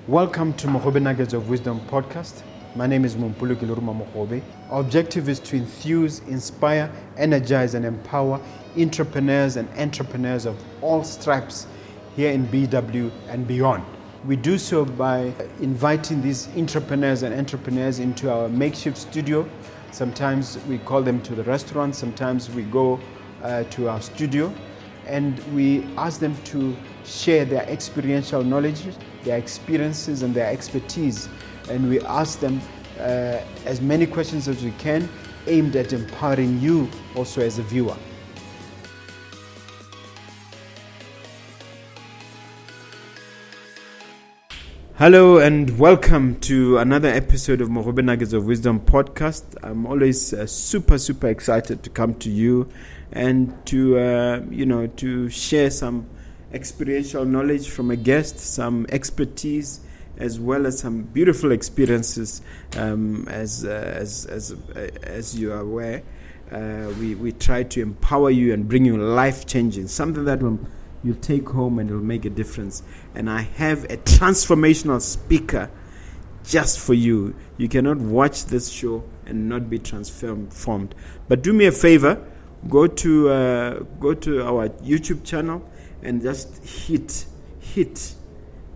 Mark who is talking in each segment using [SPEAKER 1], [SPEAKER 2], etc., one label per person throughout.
[SPEAKER 1] Welcome to Mogobe Nuggets of Wisdom podcast. My name is Mompoloki Lerumo Mogobe. Our objective is to enthuse, inspire, energize, and empower entrepreneurs and entrepreneurs of all stripes here in BW and beyond. We do so by inviting these entrepreneurs and entrepreneurs into our makeshift studio. Sometimes we call them to the restaurant, sometimes we go to our studio, and we ask them to share their experiential knowledge, their experiences and their expertise. And we ask them as many questions as we can, aimed at empowering you also as a viewer. Hello and welcome to another episode of Mogobe Nuggets of Wisdom podcast. I'm always super excited to come to you and to share some experiential knowledge from a guest, some expertise, as well as some beautiful experiences. As you are aware, we try to empower you and bring you life changing, something that you'll take home and it'll make a difference. And I have a transformational speaker just for you. You cannot watch this show and not be transformed. But do me a favor, go to our YouTube channel and just hit, if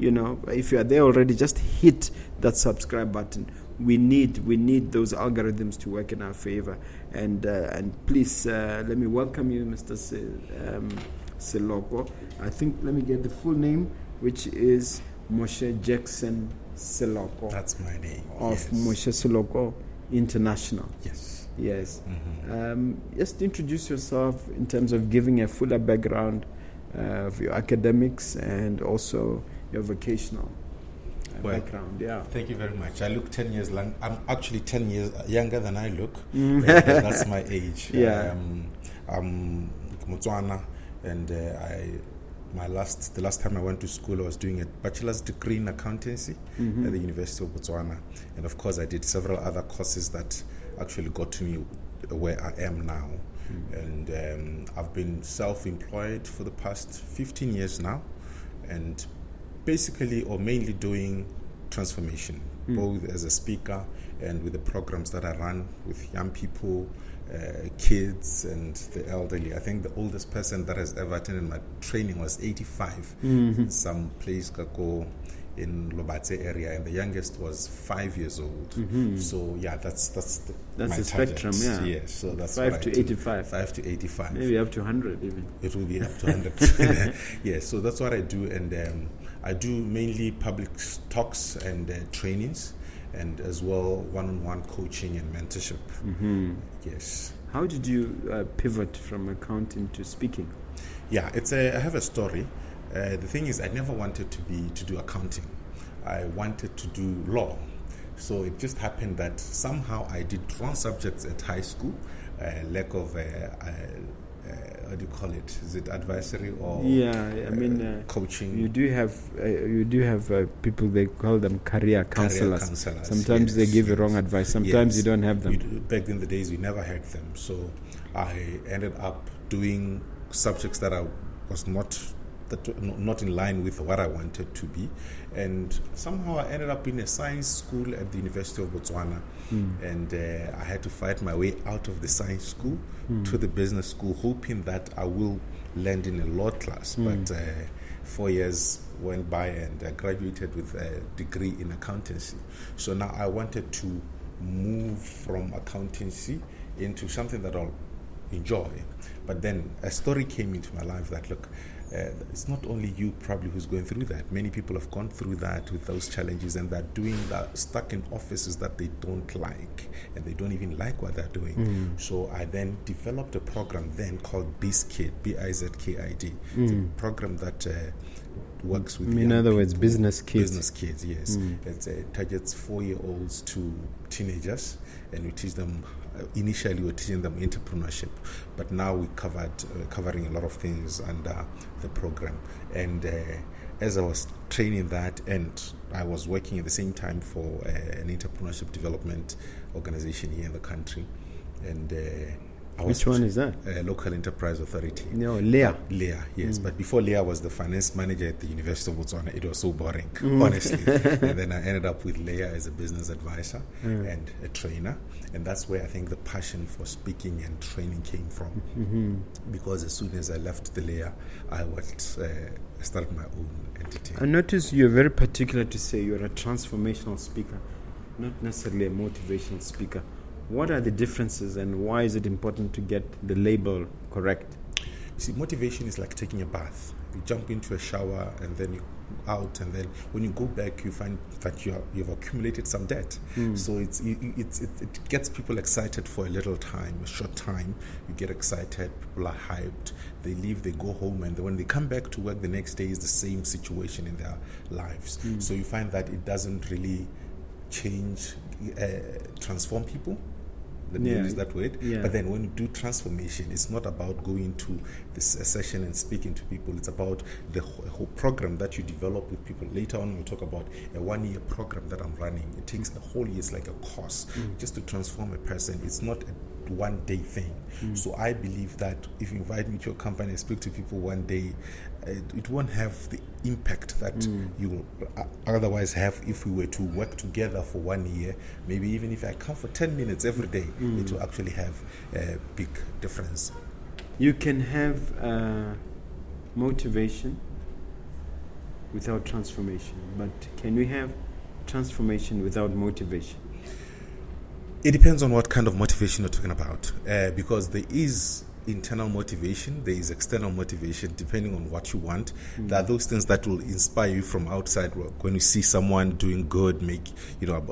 [SPEAKER 1] you are there already, just hit that subscribe button. We need those algorithms to work in our favor. And please let me welcome you, Mr. Seloko. I think, let me get the full name, which is Moshe Jackson Seloko.
[SPEAKER 2] That's my name.
[SPEAKER 1] Of yes. Moshe Seloko International.
[SPEAKER 2] Yes.
[SPEAKER 1] Mm-hmm. Just introduce yourself in terms of giving a fuller background of your academics and also your vocational background. Yeah.
[SPEAKER 2] Thank you very much. I look 10 years long. I'm actually 10 years younger than I look. That's my age.
[SPEAKER 1] Yeah.
[SPEAKER 2] I'm Motswana, and the last time I went to school, I was doing a bachelor's degree in accountancy at the University of Botswana, and of course I did several other courses that actually got to me where I am now. And I've been self-employed for the past 15 years now, and basically or mainly doing transformation, both as a speaker and with the programs that I run with young people, kids and the elderly. I think the oldest person that has ever attended my training was 85 in some place in Lobatse area, and the youngest was 5 years old. So yeah, that's my
[SPEAKER 1] the spectrum.
[SPEAKER 2] Yes, so that's
[SPEAKER 1] 5 to 85.
[SPEAKER 2] 5 to 85.
[SPEAKER 1] Maybe up to 100 even.
[SPEAKER 2] It will be up to 100. Yes, so that's what I do, and I do mainly public talks and trainings, and as well one-on-one coaching and mentorship. Yes.
[SPEAKER 1] How did you pivot from accounting to speaking?
[SPEAKER 2] Yeah, I have a story. The thing is, I never wanted to do accounting. I wanted to do law. So it just happened that somehow I did wrong subjects at high school. Lack of what do you call it? Is it advisory or coaching?
[SPEAKER 1] You do have people, they call them career counselors. Sometimes they give you wrong advice. Sometimes you don't have them.
[SPEAKER 2] Back in the days, we never had them. So I ended up doing subjects that I was not in line with what I wanted to be, and somehow I ended up in a science school at the University of Botswana, and I had to fight my way out of the science school to the business school, hoping that I will land in a law class. But 4 years went by and I graduated with a degree in accountancy. So now I wanted to move from accountancy into something that I'll enjoy. But then a story came into my life that, look, it's not only you probably who's going through that. Many people have gone through that with those challenges, and they're doing that, stuck in offices that they don't like, and they don't even like what they're doing. So I then developed a program then called BizKid, BIZKID. It's a program that works with
[SPEAKER 1] in other words, business kids.
[SPEAKER 2] Business kids, yes. It targets 4-year-olds to teenagers, and we teach them. Initially, we were teaching them entrepreneurship, but now we're covering a lot of things under the program. And as I was training that, and I was working at the same time for an entrepreneurship development organization here in the country, and
[SPEAKER 1] Which one is that?
[SPEAKER 2] Local Enterprise Authority.
[SPEAKER 1] No, Leah.
[SPEAKER 2] Leah, yes. But before Leah was the finance manager at the University of Botswana. It was so boring, honestly. And then I ended up with Leah as a business advisor and a trainer. And that's where I think the passion for speaking and training came from. Because as soon as I left the Leah, I started my own entity.
[SPEAKER 1] I notice you're very particular to say you're a transformational speaker, not necessarily a motivational speaker. What are the differences and why is it important to get the label correct?
[SPEAKER 2] You see, motivation is like taking a bath. You jump into a shower and then you out, and then when you go back, you find that you've accumulated some debt. So it gets people excited for a little time, a short time. You get excited, people are hyped. They leave, they go home, and when they come back to work the next day, is the same situation in their lives. So you find that it doesn't really transform people. The name is that word. But then when you do transformation, it's not about going to this session and speaking to people. It's about the whole program that you develop with people. Later on, we'll talk about a 1-year program that I'm running. It takes a whole year. It's like a course just to transform a person. It's not a one-day thing. So I believe that if you invite me to your company and speak to people one day, it won't have the impact that you will otherwise have if we were to work together for 1 year. Maybe even if I come for 10 minutes every day, it will actually have a big difference.
[SPEAKER 1] You can have motivation without transformation, but can we have transformation without motivation?
[SPEAKER 2] It depends on what kind of motivation you're talking about, because there is internal motivation, there is external motivation, depending on what you want. There are those things that will inspire you from outside work. When you see someone doing good,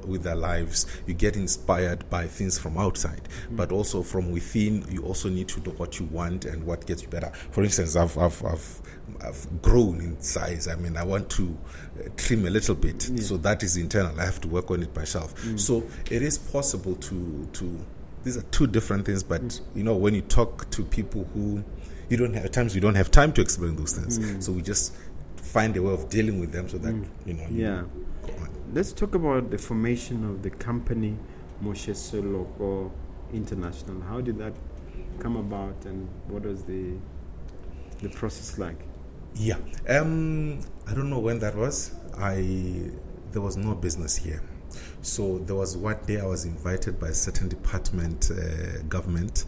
[SPEAKER 2] with their lives, you get inspired by things from outside. But also from within, you also need to know what you want and what gets you better. For instance, I've grown in size. I mean, I want to trim a little bit. So that is internal. I have to work on it myself. So it is possible to these are two different things, but when you talk to people who you don't have, at times you don't have time to explain those things. So we just find a way of dealing with them so that you go on.
[SPEAKER 1] Let's talk about the formation of the company Moshe Seloko International. How did that come about, and what was the process like?
[SPEAKER 2] I don't know when that was. There was no business here. So there was one day I was invited by a certain department, government,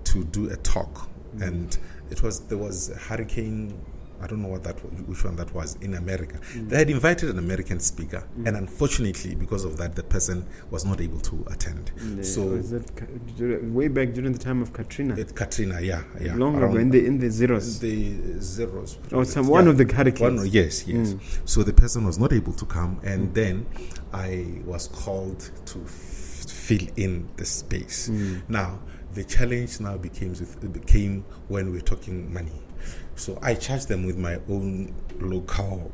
[SPEAKER 2] to do a talk, and there was a hurricane. I don't know which one that was in America. They had invited an American speaker, and unfortunately, because of that, the person was not able to attend. So
[SPEAKER 1] was that way back during the time of Katrina?
[SPEAKER 2] Katrina, yeah.
[SPEAKER 1] Long ago, in the zeros.
[SPEAKER 2] The zeros.
[SPEAKER 1] Oh, one of the hurricanes.
[SPEAKER 2] Yes. So the person was not able to come, and then I was called to fill in the space. Now the challenge became when we're talking money. So I charged them with my own local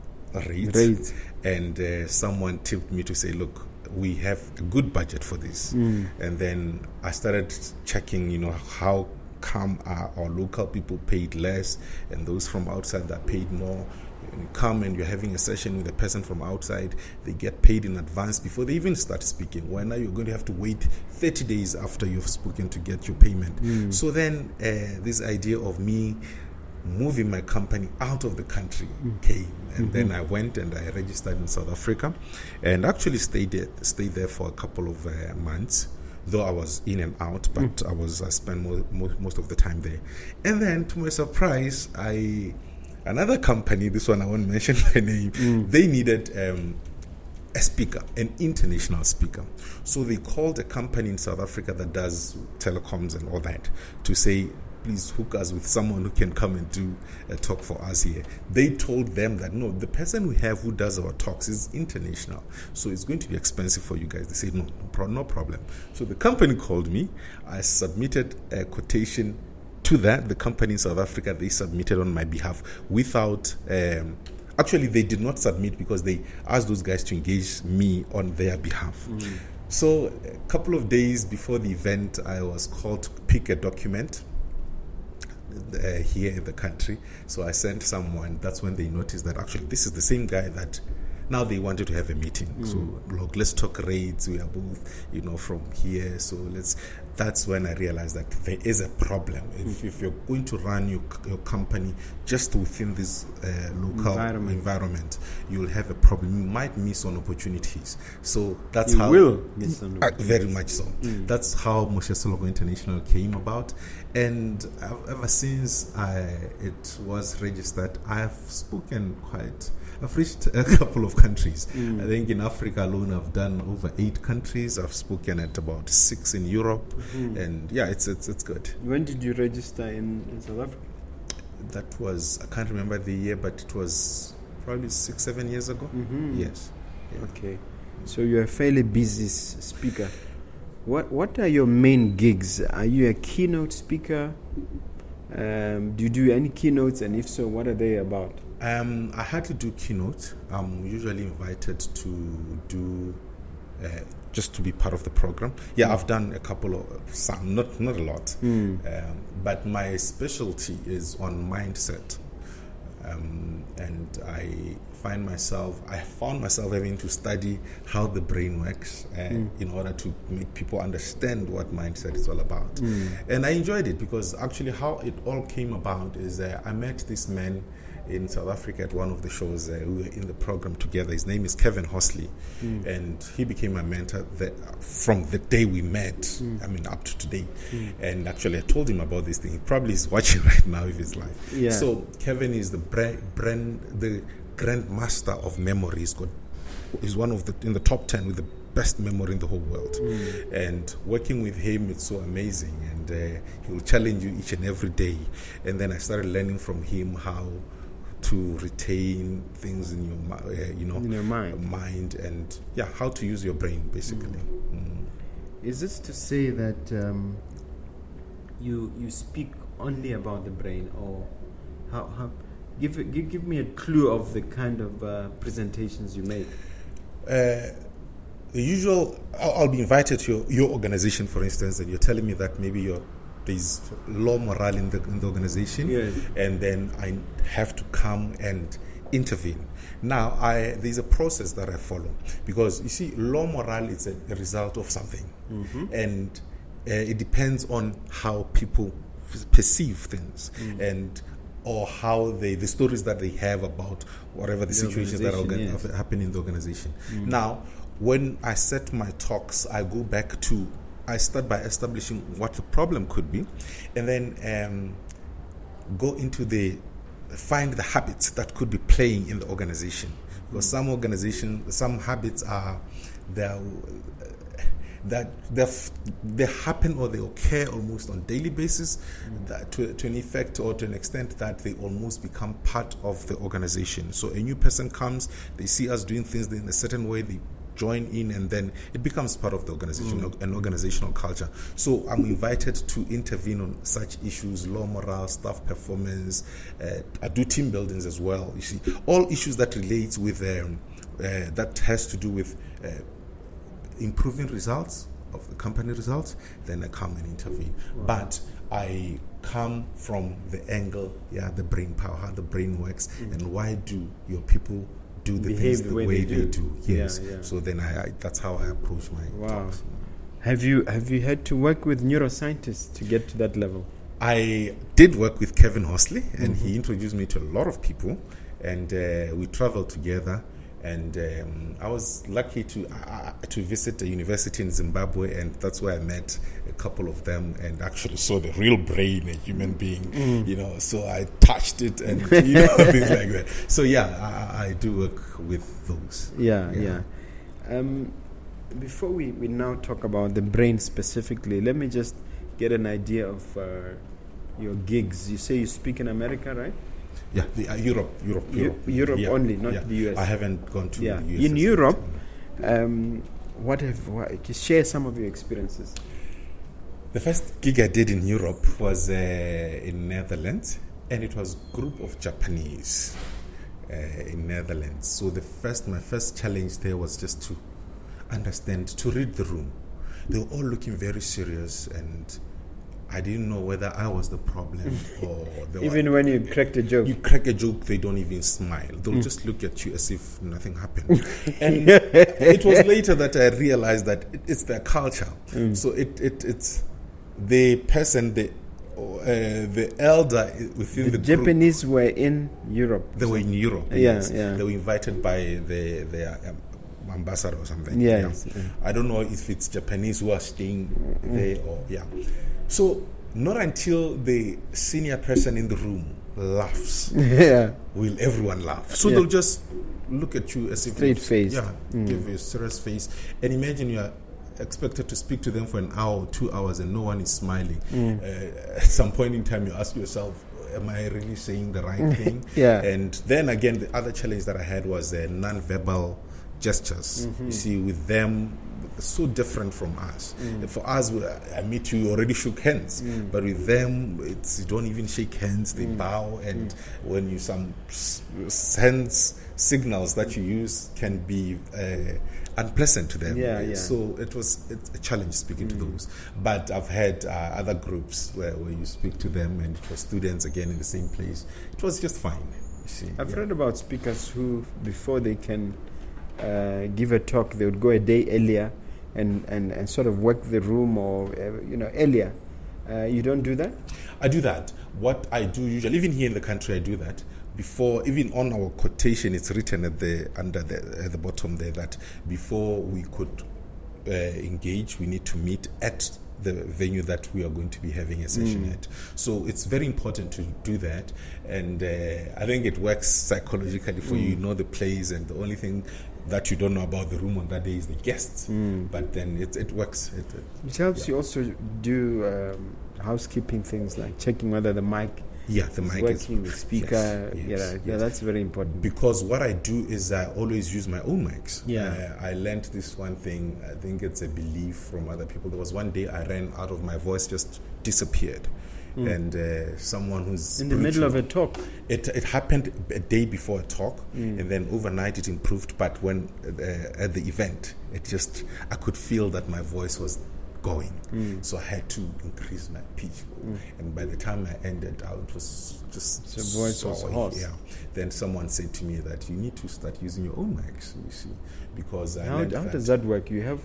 [SPEAKER 2] rates. And someone tipped me to say, look, we have a good budget for this. And then I started checking, how come our local people paid less and those from outside that paid more. When you come and you're having a session with a person from outside, they get paid in advance before they even start speaking. Well, now you're going to have to wait 30 days after you've spoken to get your payment. So then this idea of me moving my company out of the country came, and then I went and I registered in South Africa, and actually stayed there for a couple of months. Though I was in and out, but I spent most of the time there. And then, to my surprise, another company, this one I won't mention my name, they needed a speaker, an international speaker. So they called a company in South Africa that does telecoms and all that to say, please hook us with someone who can come and do a talk for us here. They told them that, no, the person we have who does our talks is international, so it's going to be expensive for you guys. They said, no problem. So the company called me. I submitted a quotation to that. The company in South Africa, they submitted on my behalf without... actually, they did not submit because they asked those guys to engage me on their behalf. So a couple of days before the event, I was called to pick a document here in the country. So I sent someone. That's when they noticed that actually this is the same guy that Now they wanted to have a meeting. So look, let's talk rates. We are both, from here. So that's when I realized that there is a problem. If you're going to run your company just within this local environment, you'll have a problem. You might miss on opportunities. So that's how
[SPEAKER 1] you will miss on opportunities.
[SPEAKER 2] Very much so. That's how Moshe Seloko International came about. And ever since it was registered, I've reached a couple of countries. I think in Africa alone, I've done over 8 countries. I've spoken at about 6 in Europe. And yeah, it's good.
[SPEAKER 1] When did you register in South Africa?
[SPEAKER 2] That was, I can't remember the year, but it was probably 6-7 years ago. Yes.
[SPEAKER 1] Yeah. Okay. So you're a fairly busy speaker. What are your main gigs? Are you a keynote speaker? Do you do any keynotes? And if so, what are they about?
[SPEAKER 2] I had to do keynote. I'm usually invited to do just to be part of the program. Yeah, I've done a couple of some, not a lot. But my specialty is on mindset. And I found myself having to study how the brain works in order to make people understand what mindset is all about. And I enjoyed it because actually how it all came about is I met this man in South Africa at one of the shows. We were in the program together. His name is Kevin Hosley, and he became my mentor from the day we met. Up to today. And actually, I told him about this thing. He probably is watching right now if he's live. Yeah. So Kevin is the grandmaster of memory. He's one of in the top 10 with the best memory in the whole world. And working with him, it's so amazing. And he will challenge you each and every day. And then I started learning from him how to retain things in your mind, and how to use your brain basically.
[SPEAKER 1] Is this to say that you speak only about the brain, or how give me a clue of the kind of presentations you make?
[SPEAKER 2] The usual, I'll be invited to your organization, for instance, and you're telling me that maybe there's low morale in the organization, and then I have to come and intervene. Now, there's a process that I follow, because you see, low morale is a result of something, and it depends on how people perceive things, or how the stories that they have about whatever the situations that are happening in the organization. Now, when I set my talks, I start by establishing what the problem could be, and then go into find the habits that could be playing in the organization. Because some habits are they happen or they occur almost on daily basis, that to an effect or to an extent that they almost become part of the organization. So a new person comes, they see us doing things in a certain way, they join in, and then it becomes part of the organization, an organizational culture. So I'm invited to intervene on such issues: low morale, staff performance. I do team buildings as well. You see, all issues that relates with that has to do with improving results of the company results. Then I come and intervene. Wow. But I come from the angle, the brain power, how the brain works, and why do your people do the things the way they do. Yes. So then that's how I approach my talks.
[SPEAKER 1] Have you had to work with neuroscientists to get to that level?
[SPEAKER 2] I did work with Kevin Hosley, and he introduced me to a lot of people, and we traveled together. And I was lucky to visit a university in Zimbabwe, and that's where I met a couple of them and actually saw the real brain, a human being, so I touched it and, things like that. So, I do work with those.
[SPEAKER 1] Before we now talk about the brain specifically, let me just get an idea of your gigs. You say you speak in America, right?
[SPEAKER 2] Yeah, Europe
[SPEAKER 1] only, not the US.
[SPEAKER 2] I haven't gone to the US.
[SPEAKER 1] In Europe, share some of your experiences.
[SPEAKER 2] The first gig I did in Europe was in Netherlands, and it was a group of Japanese in Netherlands. So my first challenge there was just to understand, to read the room. They were all looking very serious, and I didn't know whether I was the problem or
[SPEAKER 1] even when you cracked a joke.
[SPEAKER 2] You crack a joke, they don't even smile. They'll just look at you as if nothing happened. And it was later that I realized that it's their culture. So it's the person, the elder within the
[SPEAKER 1] Japanese
[SPEAKER 2] group.
[SPEAKER 1] were in Europe.
[SPEAKER 2] They were in Europe.
[SPEAKER 1] Yeah.
[SPEAKER 2] They were invited by their ambassador or something.
[SPEAKER 1] Yes.
[SPEAKER 2] Yeah. I don't know if it's Japanese who are staying there or So not until the senior person in the room laughs will everyone laugh. So they'll just look at you as if
[SPEAKER 1] straight face.
[SPEAKER 2] Give you a serious face. And imagine you are expected to speak to them for an hour or 2 hours and no one is smiling. At some point in time you ask yourself, am I really saying the right thing? And then again, the other challenge that I had was non-verbal gestures. You see, with them, so different from us. For us, I meet you, already shook hands, but with them, you don't even shake hands. They bow, and when you some hands signals that you use can be unpleasant to them. So it's a challenge speaking to those. But I've had other groups where you speak to them, and for students again in the same place, it was just fine. You see,
[SPEAKER 1] I've read about speakers who, before they can give a talk, they would go a day earlier and sort of work the room or earlier. You don't do that?
[SPEAKER 2] I do that. What I do usually, even here in the country, I do that. Before, even on our quotation, it's written at the bottom there that before we could engage, we need to meet at the venue that we are going to be having a session at. So it's very important to do that, and I think it works psychologically for you. You know the place, and the only thing that you don't know about the room on that day is the guests. But then it works.
[SPEAKER 1] It helps you also do housekeeping things like checking whether the mic
[SPEAKER 2] the mic
[SPEAKER 1] working,
[SPEAKER 2] is
[SPEAKER 1] the speaker.
[SPEAKER 2] Yes.
[SPEAKER 1] That's very important.
[SPEAKER 2] Because what I do is I always use my own mics. I learned this one thing. I think it's a belief from other people. There was one day I ran out of my voice, just disappeared. And someone who's
[SPEAKER 1] in the middle of a talk.
[SPEAKER 2] It happened a day before a talk, and then overnight it improved. But when at the event, I could feel that my voice was going, so I had to increase my pitch. And by the time I ended, it was just
[SPEAKER 1] the voice was hoarse.
[SPEAKER 2] Then someone said to me that you need to start using your own mics. You see, because
[SPEAKER 1] how does that work? You have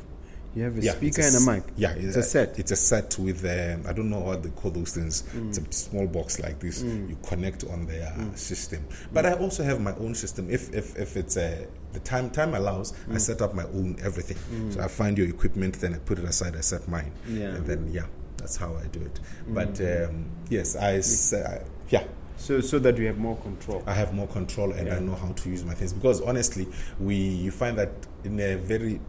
[SPEAKER 1] a speaker and a mic. It's a set.
[SPEAKER 2] It's a set with I don't know what they call those things. It's a small box like this. You connect on their system. But I also have my own system. If it's the time allows, I set up my own everything. So I find your equipment, then I put it aside. I set mine, and then that's how I do it. But yes,
[SPEAKER 1] So that you have more control.
[SPEAKER 2] I have more control, and I know how to use my things. Because honestly, you find that in a very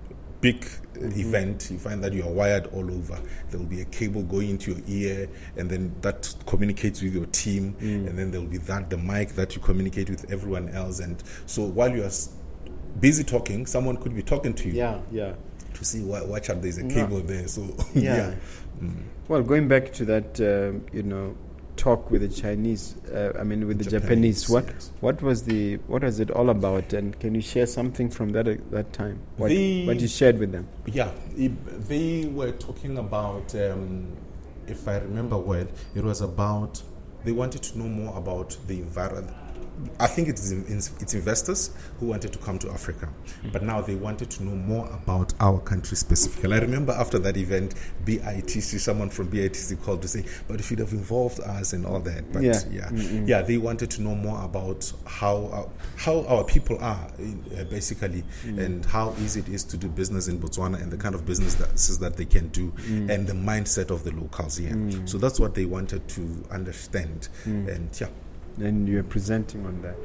[SPEAKER 2] big event, you find that you are wired all over. There will be a cable going into your ear, and then that communicates with your team, and then there will be the mic that you communicate with everyone else. And so while you are busy talking, someone could be talking to you. To see, watch out, there's a cable there. So
[SPEAKER 1] Well, going back to that, talk with the Chinese, with the Japanese. What was it all about? And can you share something from that time? What you shared with them?
[SPEAKER 2] They were talking about, if I remember well, it was about they wanted to know more about the environment. I think it's investors who wanted to come to Africa, but now they wanted to know more about our country specifically. I remember after that event, someone from BITC called to say, but it should have involved us and all that. But they wanted to know more about how our people are, basically, and how easy it is to do business in Botswana and the kind of businesses that they can do, and the mindset of the locals here. So that's what they wanted to understand,
[SPEAKER 1] And you're presenting on that.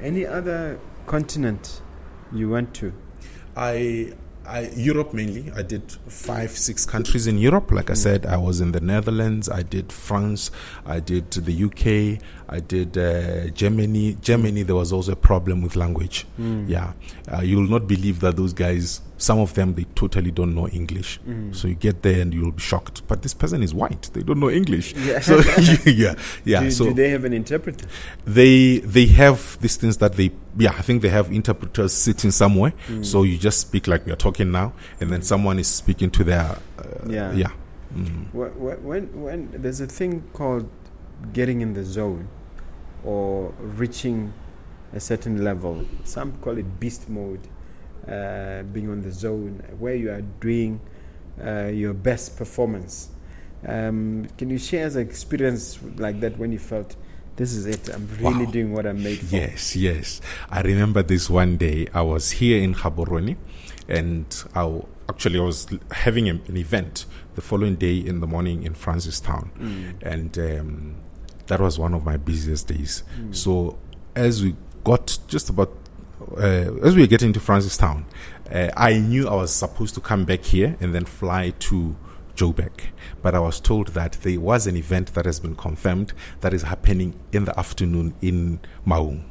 [SPEAKER 1] Any other continent you went to?
[SPEAKER 2] Europe mainly. I did 5-6 countries in Europe. Like I said, I was in the Netherlands. I did France. I did the UK. I did Germany. Germany, there was also a problem with language. You will not believe that those guys, some of them, they totally don't know English. So you get there and you'll be shocked. But this person is white. They don't know English. So
[SPEAKER 1] do they have an interpreter?
[SPEAKER 2] They have these things that I think they have interpreters sitting somewhere. So you just speak like we are talking now, and then someone is speaking to their
[SPEAKER 1] When there's a thing called getting in the zone or reaching a certain level, some call it beast mode, being on the zone where you are doing your best performance. Can you share an experience like that when you felt, this is it, I'm really doing what I'm made for?
[SPEAKER 2] Yes. I remember this one day. I was here in Gaborone, and I was having an event the following day in the morning in Francistown. And that was one of my busiest days. So as we got as we were getting to Francistown, I knew I was supposed to come back here and then fly to Joburg, but I was told that there was an event that has been confirmed that is happening in the afternoon in Maung.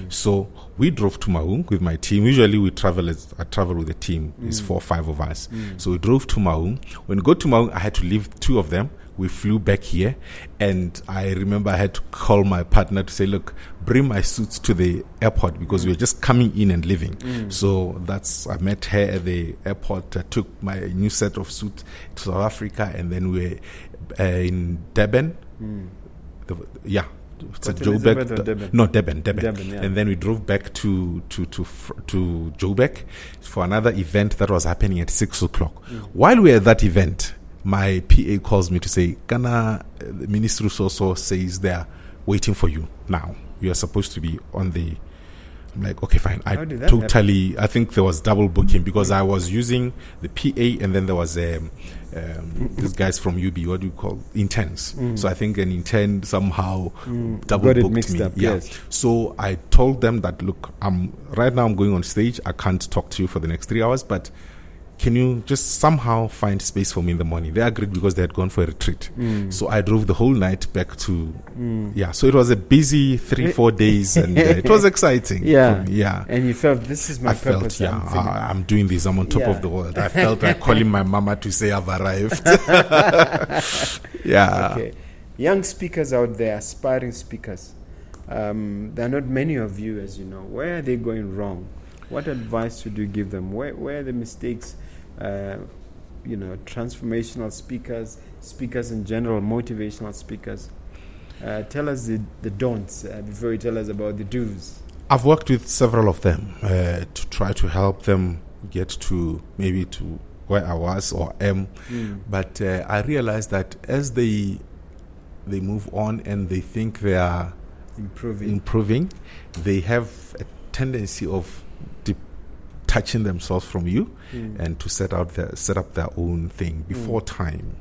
[SPEAKER 2] So we drove to Maung with my team. Usually I travel with a team. It's 4 or 5 of us. So we drove to Maung. When we got to Maung, I had to leave 2 of them. We flew back here, and I remember I had to call my partner to say, look, bring my suits to the airport, because we were just coming in and leaving. So I met her at the airport. I took my new set of suits to South Africa, and then we were in Durban. It's a Joburg. No, Durban.
[SPEAKER 1] Yeah.
[SPEAKER 2] And then we drove back to Joburg for another event that was happening at 6 o'clock. While we were at that event, my PA calls me to say, Ghana, the Minister so says they're waiting for you now. You are supposed to be on the... I'm like, okay, fine. I think there was double booking, because I was using the PA, and then there was these guys from UB, what do you call interns? So I think an intern somehow double booked me.
[SPEAKER 1] Yes.
[SPEAKER 2] So I told them that, look, right now I'm going on stage. I can't talk to you for the next 3 hours, but can you just somehow find space for me in the morning? They agreed, because they had gone for a retreat. So I drove the whole night back to... So it was a busy 3-4 days, and it was exciting.
[SPEAKER 1] And you felt, this is my purpose.
[SPEAKER 2] I'm doing this. I'm on top of the world. I felt like calling my mama to say I've arrived.
[SPEAKER 1] Okay. Young speakers out there, aspiring speakers, there are not many of you, as you know. Where are they going wrong? What advice would you give them? Where are the mistakes? Transformational speakers in general, motivational speakers. Tell us the don'ts before you tell us about the do's.
[SPEAKER 2] I've worked with several of them to try to help them get to maybe to where I was or am. But I realized that as they move on and they think they are improving, they have a tendency of detaching themselves from you and to set up their own thing before time.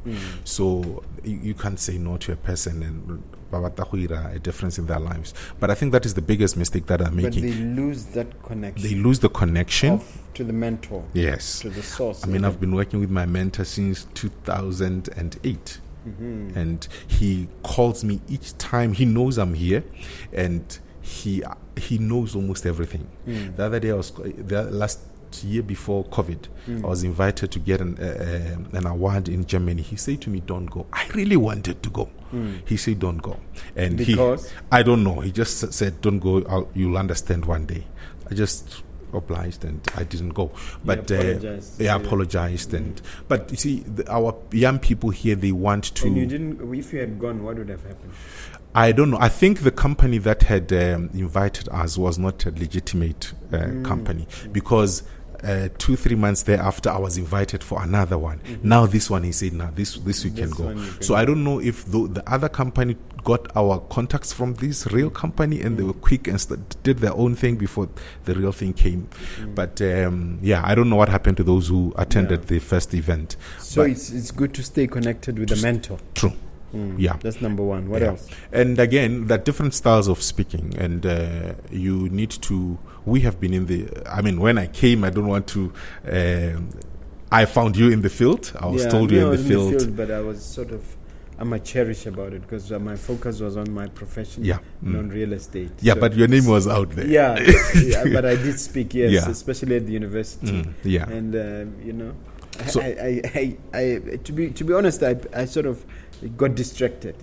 [SPEAKER 2] So you can't say no to a person and a difference in their lives. But I think that is the biggest mistake that I'm making.
[SPEAKER 1] But they lose that connection.
[SPEAKER 2] They lose the connection
[SPEAKER 1] to the mentor.
[SPEAKER 2] Yes.
[SPEAKER 1] To the source.
[SPEAKER 2] I mean, I've been working with my mentor since 2008. And he calls me each time. He knows I'm here, and he knows almost everything. The other day, last year before COVID, I was invited to get an award in Germany. He said to me, don't go. I really wanted to go. He said, don't go. And
[SPEAKER 1] because?
[SPEAKER 2] I don't know. He just said, don't go. You'll understand one day. I just obliged and I didn't go. But I apologized. But you see, our young people here, they want to...
[SPEAKER 1] And you didn't... If you had gone, what would have happened?
[SPEAKER 2] I don't know. I think the company that had invited us was not a legitimate company, because 2-3 months thereafter I was invited for another one. Now this one, he said, this we can go. So I don't know if the other company got our contacts from this real company and they were quick and did their own thing before the real thing came. But I don't know what happened to those who attended the first event.
[SPEAKER 1] So it's good to stay connected with the mentor.
[SPEAKER 2] True. Yeah,
[SPEAKER 1] that's number one. What else?
[SPEAKER 2] And again, there are different styles of speaking, and you need to. We have been in the. I mean, when I came, I don't want to. I found you in the field. I was told you in the field,
[SPEAKER 1] but I was sort of amateurish about it because my focus was on my profession, and on real estate.
[SPEAKER 2] Yeah, so but your name was out there.
[SPEAKER 1] Yeah, but I did speak, especially at the university. And so to be honest, I sort of got distracted.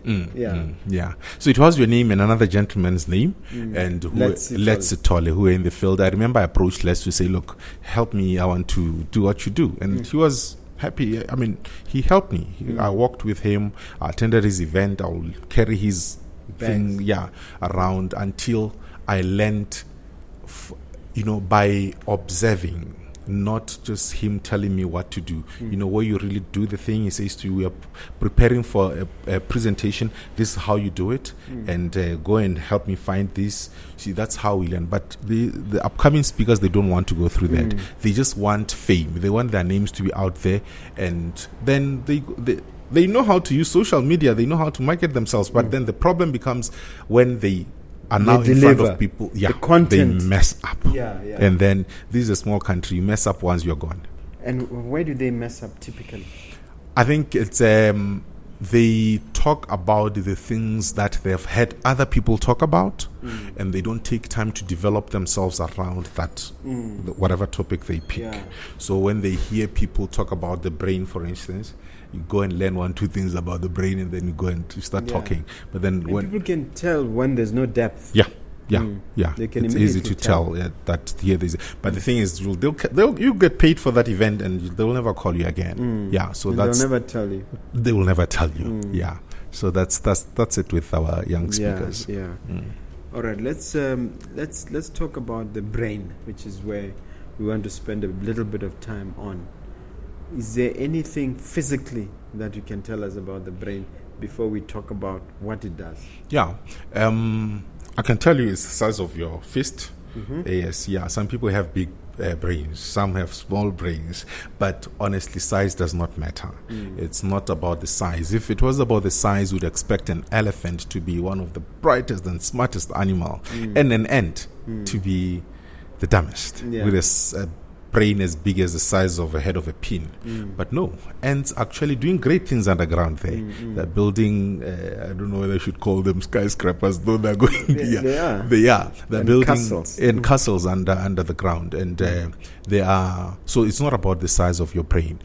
[SPEAKER 2] So it was your name and another gentleman's name, and Let's Tole, who were in the field. I remember I approached Les to say, look, help me, I want to do what you do. And he was happy. I mean, he helped me. I walked with him. I attended his event. I will carry his thing, around until I learned, by observing, not just him telling me what to do. Where you really do the thing, he says to you, we are preparing for a presentation. This is how you do it, and go and help me find this. See, that's how we learn. But the upcoming speakers, they don't want to go through that. They just want fame. They want their names to be out there, and then they know how to use social media. They know how to market themselves. But then the problem becomes when they are now in front of people. The content. They mess up. And then this is a small country. You mess up once, you're gone.
[SPEAKER 1] And where do they mess up typically?
[SPEAKER 2] I think it's they talk about the things that they've had other people talk about, and they don't take time to develop themselves around that, whatever topic they pick. So when they hear people talk about the brain, for instance, you go and learn 1-2 things about the brain, and then you go and start talking. But then when
[SPEAKER 1] people can tell when there's no depth.
[SPEAKER 2] They can it's easy to tell that here there's. But the thing is, you get paid for that event, and they will never call you again. So they'll never tell you. They will never tell you. So that's it with our young speakers.
[SPEAKER 1] All right, let's talk about the brain, which is where we want to spend a little bit of time on. Is there anything physically that you can tell us about the brain before we talk about what it does?
[SPEAKER 2] I can tell you it's the size of your fist. Yes, some people have big brains, some have small brains, but honestly, size does not matter. It's not about the size. If it was about the size, we'd expect an elephant to be one of the brightest and smartest animal, and an ant to be the dumbest, with a brain as big as the size of a head of a pin. But no, ants actually doing great things underground there. They're building, I don't know whether I should call them skyscrapers, though they're going
[SPEAKER 1] They are.
[SPEAKER 2] They're
[SPEAKER 1] and
[SPEAKER 2] building
[SPEAKER 1] castles.
[SPEAKER 2] Castles under the ground. And they are, so it's not about the size of your brain.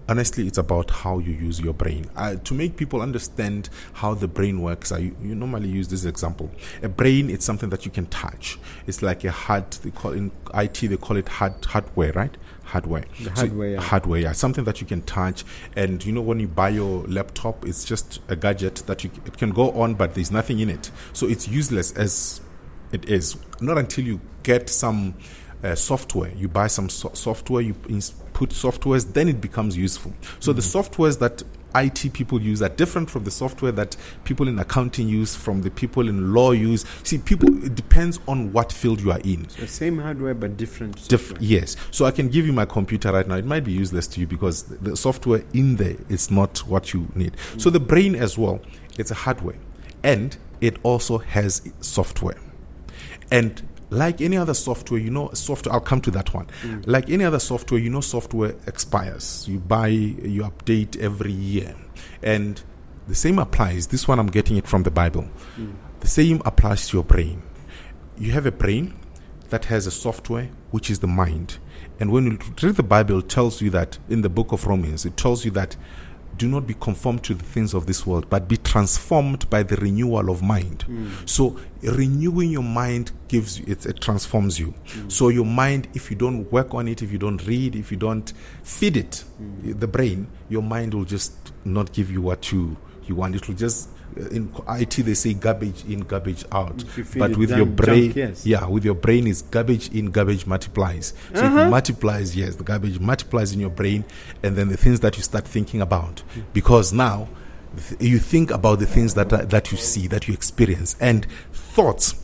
[SPEAKER 2] Honestly, it's about how you use your brain. To make people understand how the brain works, you normally use this example. A brain, it's something that you can touch. It's like a in IT, they call it hardware, right? Hardware. Hardware, something that you can touch. And when you buy your laptop, it's just a gadget that it can go on, but there's nothing in it. So it's useless as it is. Not until you get some software. You buy some software, you put softwares, then it becomes useful. So the softwares that IT people use are different from the software that people in accounting use, from the people in law use. See, it depends on what field you are in.
[SPEAKER 1] So same hardware but different.
[SPEAKER 2] Yes. So I can give you my computer right now. It might be useless to you because the software in there is not what you need. So the brain as well, it's a hardware, and it also has software. And like any other software, I'll come to that one. Like any other software, software expires. You buy, you update every year. And the same applies. This one, I'm getting it from the Bible. The same applies to your brain. You have a brain that has a software, which is the mind. And when you read the Bible, it tells you that in the book of Romans, it tells you that do not be conformed to the things of this world, but be transformed by the renewal of mind. So renewing your mind it transforms you. So your mind, if you don't work on it, if you don't read, if you don't feed it, the brain, your mind will just not give you what you want. It will just, in IT they say garbage in, garbage out. But with your brain, with your brain is garbage in, garbage multiplies. So it multiplies, the garbage multiplies in your brain, and then the things that you start thinking about, because now you think about the things that you see, that you experience, and thoughts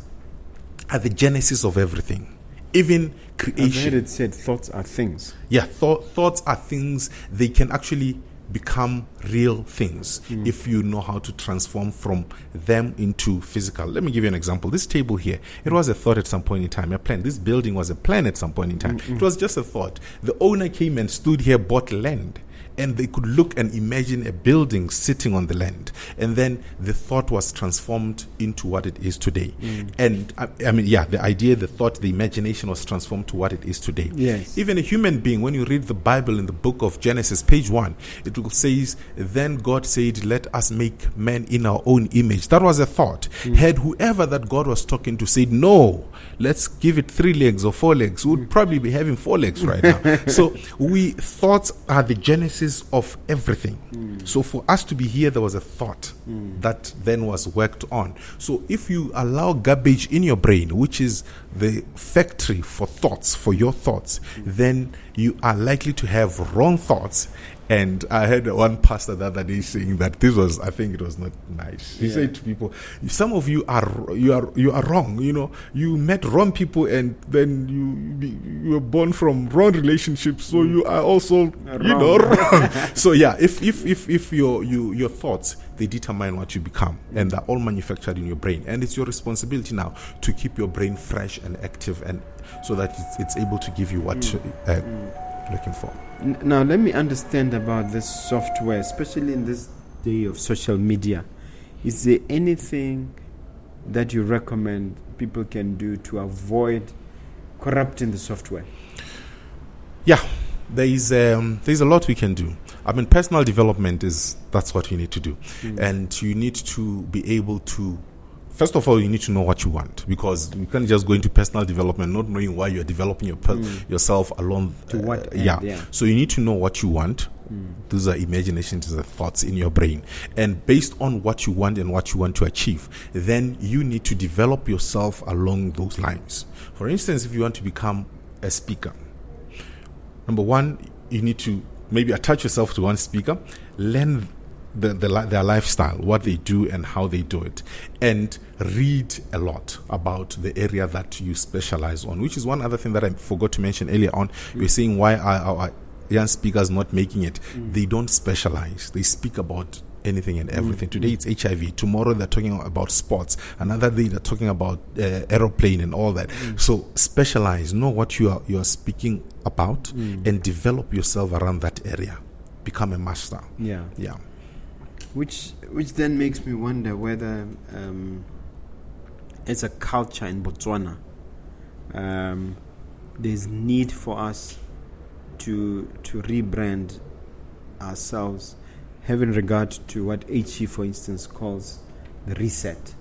[SPEAKER 2] are the genesis of everything. Even creation.
[SPEAKER 1] I've heard it said thoughts are things.
[SPEAKER 2] Thoughts are things. They can actually become real things if you know how to transform from them into physical. Let me give you an example. This table here, it was a thought at some point in time, a plan. This building was a plan at some point in time. It was just a thought. The owner came and stood here, bought land, and they could look and imagine a building sitting on the land. And then the thought was transformed into what it is today. And the idea, the thought, the imagination was transformed to what it is today.
[SPEAKER 1] Yes.
[SPEAKER 2] Even a human being, when you read the Bible in the book of Genesis, page 1, it will say, then God said, let us make man in our own image. That was a thought. Had whoever that God was talking to said, no, let's give it 3 legs or 4 legs, we would probably be having 4 legs right now. So thoughts are the genesis basis of everything. So for us to be here, there was a thought that then was worked on. So if you allow garbage in your brain, which is the factory for thoughts, for your thoughts, then you are likely to have wrong thoughts. And I heard one pastor the other day saying that this was, I think it was not nice. He said to people, some of you are wrong. You met wrong people, and then you were born from wrong relationships, so you are also wrong. So if your thoughts, they determine what you become, and they're all manufactured in your brain, and it's your responsibility now to keep your brain fresh and active, and so that it's able to give you what you're looking for.
[SPEAKER 1] Now, let me understand about this software, especially in this day of social media. Is there anything that you recommend people can do to avoid corrupting the software?
[SPEAKER 2] Yeah, there's a lot we can do. I mean, personal development that's what you need to do. And you need to be able to, first of all, you need to know what you want, because you can't just go into personal development not knowing why you're developing yourself along.
[SPEAKER 1] To what end,
[SPEAKER 2] So you need to know what you want. Those are imaginations, these are thoughts in your brain. And based on what you want and what you want to achieve, then you need to develop yourself along those lines. For instance, if you want to become a speaker, number one, you need to maybe attach yourself to one speaker, learn their lifestyle, what they do and how they do it, and read a lot about the area that you specialize on, which is one other thing that I forgot to mention earlier on. You're saying why are our young speakers not making it? They don't specialize. They speak about anything and everything. Today it's HIV. Tomorrow they're talking about sports. Another day they're talking about aeroplane and all that. So specialize. Know what you are speaking about, and develop yourself around that area. Become a master.
[SPEAKER 1] Yeah. Which then makes me wonder whether, as a culture in Botswana, there's need for us to rebrand ourselves, having regard to what HE, for instance, calls the reset.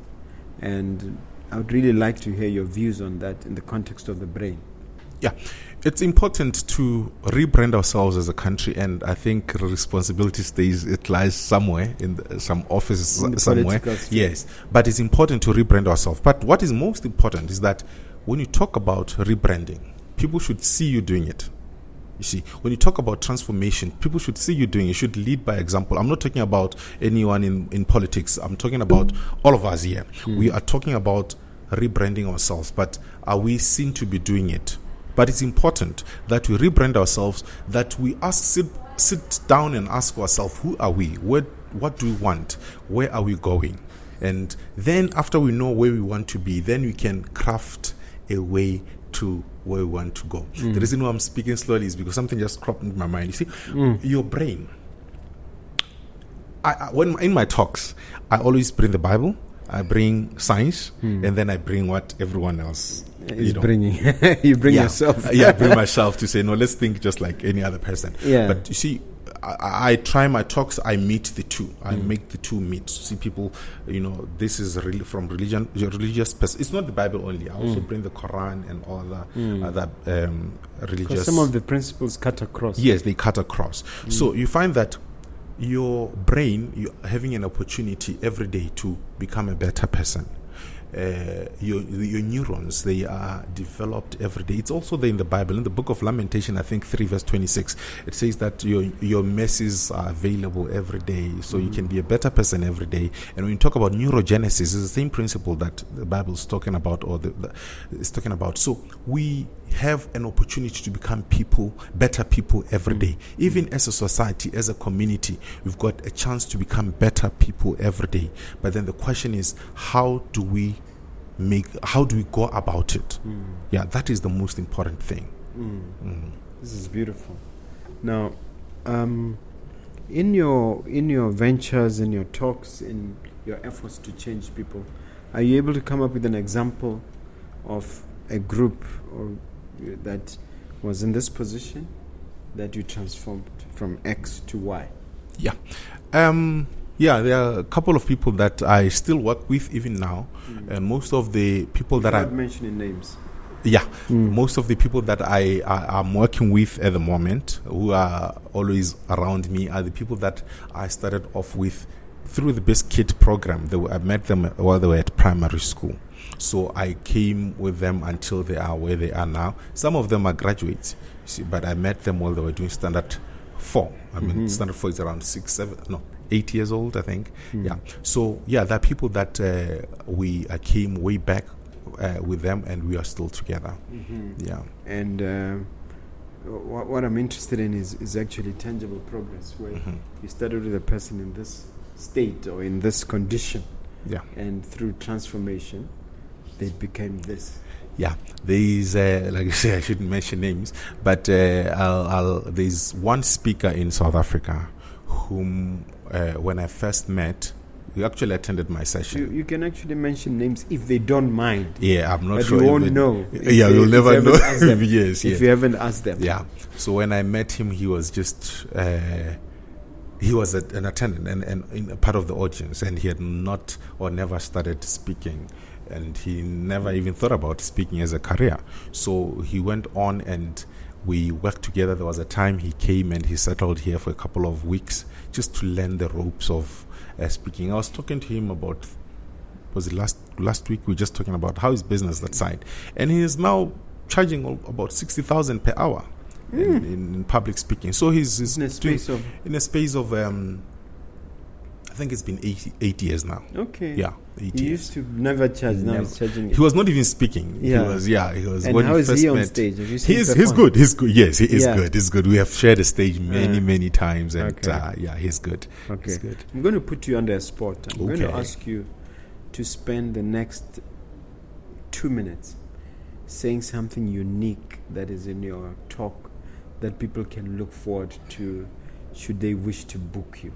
[SPEAKER 1] And I would really like to hear your views on that in the context of the brain.
[SPEAKER 2] Yeah, it's important to rebrand ourselves as a country, and I think responsibility lies somewhere in some office somewhere. Yes, but it's important to rebrand ourselves. But what is most important is that when you talk about rebranding, people should see you doing it. You see, when you talk about transformation, people should see you doing it. You should lead by example. I'm not talking about anyone in politics. I'm talking about all of us here. We are talking about rebranding ourselves, but are we seen to be doing it? But it's important that we rebrand ourselves, that we sit down and ask ourselves, who are we? What do we want? Where are we going? And then after we know where we want to be, then we can craft a way to where we want to go. The reason why I'm speaking slowly is because something just cropped into my mind. You see, your brain. When in my talks, I always bring the Bible, I bring science, and then I bring what everyone else
[SPEAKER 1] is bringing. You bring yourself.
[SPEAKER 2] I bring myself to say, no, let's think just like any other person.
[SPEAKER 1] Yeah.
[SPEAKER 2] But you see, I try my talks, I meet the two. I make the two meet. See people, this is really from religious person. It's not the Bible only. I also bring the Quran and all other religious.
[SPEAKER 1] Because some of the principles cut across.
[SPEAKER 2] Yes, they cut across. So you find that your brain, you're having an opportunity every day to become a better person. Your neurons, they are developed every day. It's also there in the Bible, in the book of Lamentation, I think 3 verse 26. It says that your messes are available every day, so you can be a better person every day. And when you talk about neurogenesis, it's the same principle that the Bible is talking about, or is talking about. So we have an opportunity to become better people every day. Even as a society, as a community, we've got a chance to become better people every day. But then the question is, how do we go about it? Yeah, that is the most important thing.
[SPEAKER 1] This is beautiful. Now, in your ventures, in your talks, in your efforts to change people, are you able to come up with an example of a group that was in this position that you transformed from X to Y?
[SPEAKER 2] Yeah. There are a couple of people that I still work with even now, and most of the people that
[SPEAKER 1] without mentioning names.
[SPEAKER 2] Yeah, most of the people that I'm working with at the moment, who are always around me, are the people that I started off with through the Best Kid program. I met them while they were at primary school. So I came with them until they are where they are now. Some of them are graduates, but I met them while they were doing Standard 4. I mean, Standard 4 is around 8 years old, I think. Yeah. So, yeah, there are people that I came way back with them, and we are still together. Yeah.
[SPEAKER 1] And what I'm interested in is actually tangible progress, where you started with a person in this state or in this condition.
[SPEAKER 2] Yeah.
[SPEAKER 1] And through transformation, they became this.
[SPEAKER 2] Yeah, there's like I say, I shouldn't mention names, but there's one speaker in South Africa whom, when I first met, we actually attended my session.
[SPEAKER 1] You can actually mention names if they don't mind.
[SPEAKER 2] Yeah, I'm not
[SPEAKER 1] but
[SPEAKER 2] sure.
[SPEAKER 1] But you won't know.
[SPEAKER 2] Yeah, you'll never know.
[SPEAKER 1] Yes, if you haven't asked them.
[SPEAKER 2] Yeah. So when I met him, he was just he was an attendant and in part of the audience, and he had not or never started speaking. And he never even thought about speaking as a career. So he went on and we worked together. There was a time he came and he settled here for a couple of weeks just to learn the ropes of speaking. I was talking to him about, was it last week? We were just talking about how is business that side. And he is now charging about 60,000 per hour in public speaking. So he's
[SPEAKER 1] in a space
[SPEAKER 2] of I think it's been 8 years now.
[SPEAKER 1] Okay.
[SPEAKER 2] Yeah, 8 years.
[SPEAKER 1] He used to never charge. Now he's charging.
[SPEAKER 2] He was not even speaking.
[SPEAKER 1] Yeah.
[SPEAKER 2] He was.
[SPEAKER 1] And
[SPEAKER 2] when
[SPEAKER 1] how is he on
[SPEAKER 2] met,
[SPEAKER 1] stage? Have you seen
[SPEAKER 2] he's good. He's good. Yes, he is good. He's good. We have shared a stage many times, and he's good.
[SPEAKER 1] Okay.
[SPEAKER 2] He's good.
[SPEAKER 1] I'm going to put you under a spot. I'm going to ask you to spend the next 2 minutes saying something unique that is in your talk that people can look forward to should they wish to book you.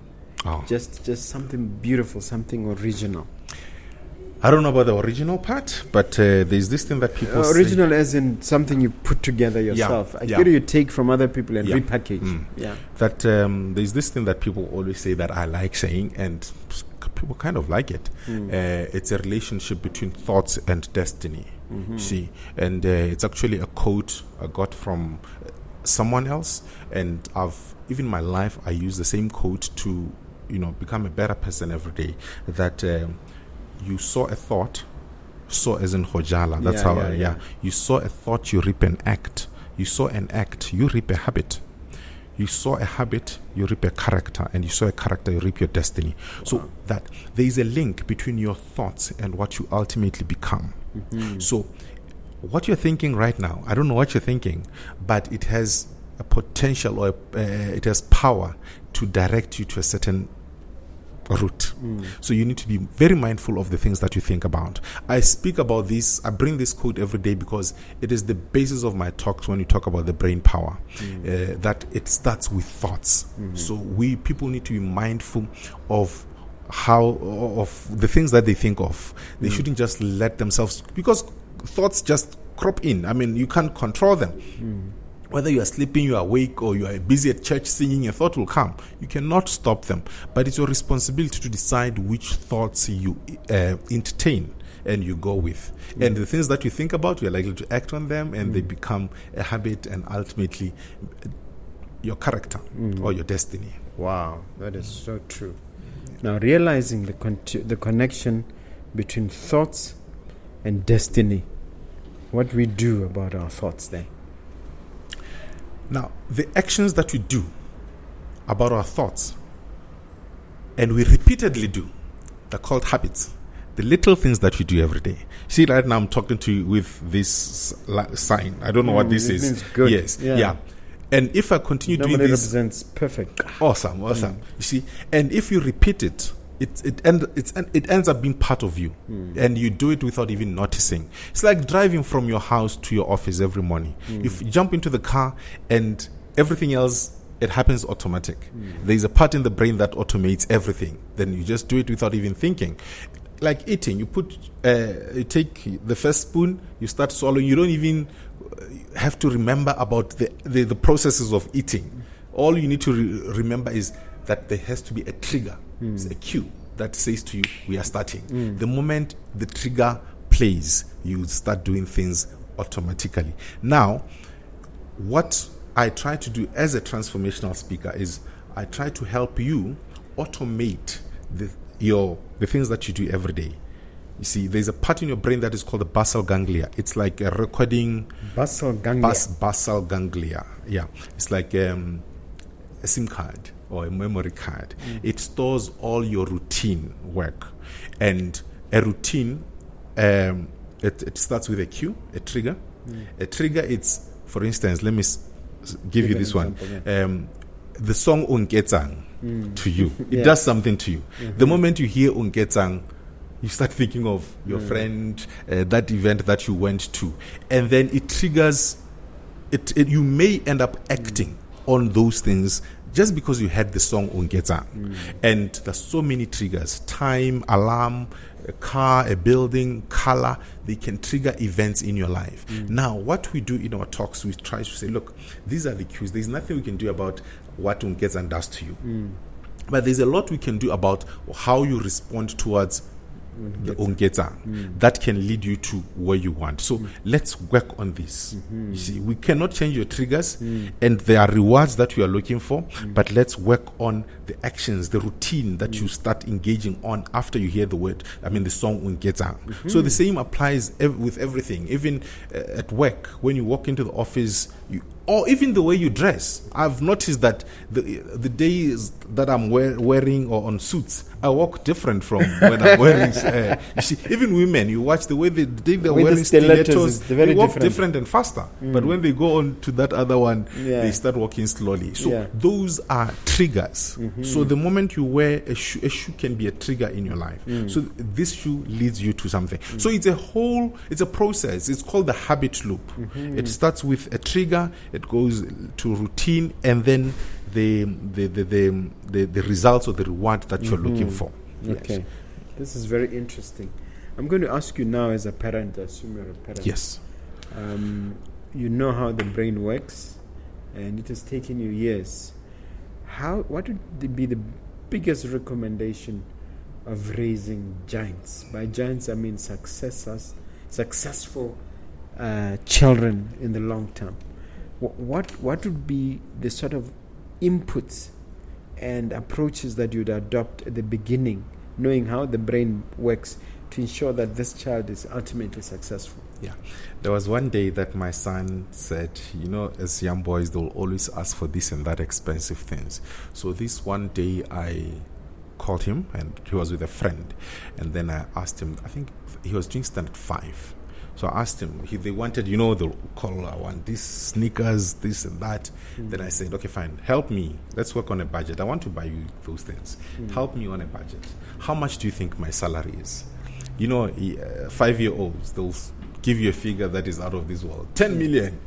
[SPEAKER 2] Oh.
[SPEAKER 1] Just something beautiful, something original.
[SPEAKER 2] I don't know about the original part, but there's this thing that people
[SPEAKER 1] original
[SPEAKER 2] say.
[SPEAKER 1] As in something you put together yourself. I get you take from other people and repackage. Yeah.
[SPEAKER 2] That there's this thing that people always say that I like saying, and people kind of like it. It's a relationship between thoughts and destiny. See, and it's actually a quote I got from someone else, and even in my life I use the same quote to become a better person every day. That you saw a thought, saw as in Hojala. That's you saw a thought, you reap an act. You saw an act, you reap a habit. You saw a habit, you reap a character, and you saw a character, you reap your destiny. Wow. So that there is a link between your thoughts and what you ultimately become. So what you're thinking right now, I don't know what you're thinking, but it has a potential or it has power to direct you to a certain route. So you need to be very mindful of the things that you think about. I speak about this, I bring this quote every day because it is the basis of my talks when you talk about the brain power, that it starts with thoughts. So people need to be mindful of of the things that they think of. They shouldn't just let themselves, because thoughts just crop in. I mean, you can't control them. Whether you are sleeping, you are awake, or you are busy at church singing, a thought will come. You cannot stop them. But it's your responsibility to decide which thoughts you entertain and you go with. And the things that you think about, you're likely to act on them, and they become a habit and ultimately your character or your destiny.
[SPEAKER 1] Wow, that is so true. Now, realizing the connection between thoughts and destiny, what we do about our thoughts then?
[SPEAKER 2] Now, the actions that we do about our thoughts, and we repeatedly do, they're called habits. The little things that we do every day. See, right now I'm talking to you with this sign. I don't know what this is.
[SPEAKER 1] Means good.
[SPEAKER 2] Yes. Yeah. And if I continue doing this,
[SPEAKER 1] represents perfect.
[SPEAKER 2] Awesome. You see, and if you repeat it, it ends up being part of you, and you do it without even noticing. It's like driving from your house to your office every morning. If you jump into the car and everything else, it happens automatic. There's a part in the brain that automates everything. Then you just do it without even thinking. Like eating, you take the first spoon, you start swallowing. You don't even have to remember about the processes of eating. All you need to remember is that there has to be a trigger. It's a cue that says to you, we are starting. The moment the trigger plays, you start doing things automatically. Now, what I try to do as a transformational speaker is I try to help you automate the things that you do every day. You see, there's a part in your brain that is called the basal ganglia. It's like a recording.
[SPEAKER 1] Basal ganglia.
[SPEAKER 2] Basal ganglia. Yeah. It's like a SIM card or a memory card. It stores all your routine work. And a routine, it starts with a cue, a trigger. A trigger, it's, for instance, let me give you this one. The song Unketsang to you. It does something to you. The moment you hear Unketsang, you start thinking of your friend, that event that you went to, and then it triggers it. You may end up acting on those things just because you had the song Ungeta. And there's so many triggers: time, alarm, a car, a building, color. They can trigger events in your life. Now, what we do in our talks, we try to say, look, these are the cues. There's nothing we can do about what Ungeta does to you. But there's a lot we can do about how you respond towards the Ungeta that can lead you to where you want. So let's work on this. You see, we cannot change your triggers, and there are rewards that you are looking for, but let's work on the actions, the routine that you start engaging on after you hear the song Ungeta. So the same applies with everything, even at work. When you walk into the office, or even the way you dress. I've noticed that the days that I'm wearing or on suits, I walk different from when I'm wearing. You see, even women, you watch the way they're wearing stilettos, they walk different and faster. But when they go on to that other one, they start walking slowly. So those are triggers. So the moment you wear a shoe can be a trigger in your life. So this shoe leads you to something. So it's a process. It's called the habit loop. It starts with a trigger. It goes to routine, and then the results or the reward that you're looking for.
[SPEAKER 1] Okay, yes. This is very interesting. I'm going to ask you now, as a parent, I assume you're a parent.
[SPEAKER 2] Yes.
[SPEAKER 1] You know how the brain works, and it has taken you years. What would be the biggest recommendation of raising giants? By giants, I mean successful children in the long term. What would be the sort of inputs and approaches that you'd adopt at the beginning, knowing how the brain works, to ensure that this child is ultimately successful?
[SPEAKER 2] Yeah. There was one day that my son said, as young boys, they'll always ask for this and that expensive things. So this one day I called him, and he was with a friend. And then I asked him, I think he was doing standard 5. So I asked him, they wanted, the call, I want these sneakers, this and that. Then I said, okay, fine, help me. Let's work on a budget. I want to buy you those things. Help me on a budget. How much do you think my salary is? 5-year-olds, they'll give you a figure that is out of this world. 10 million.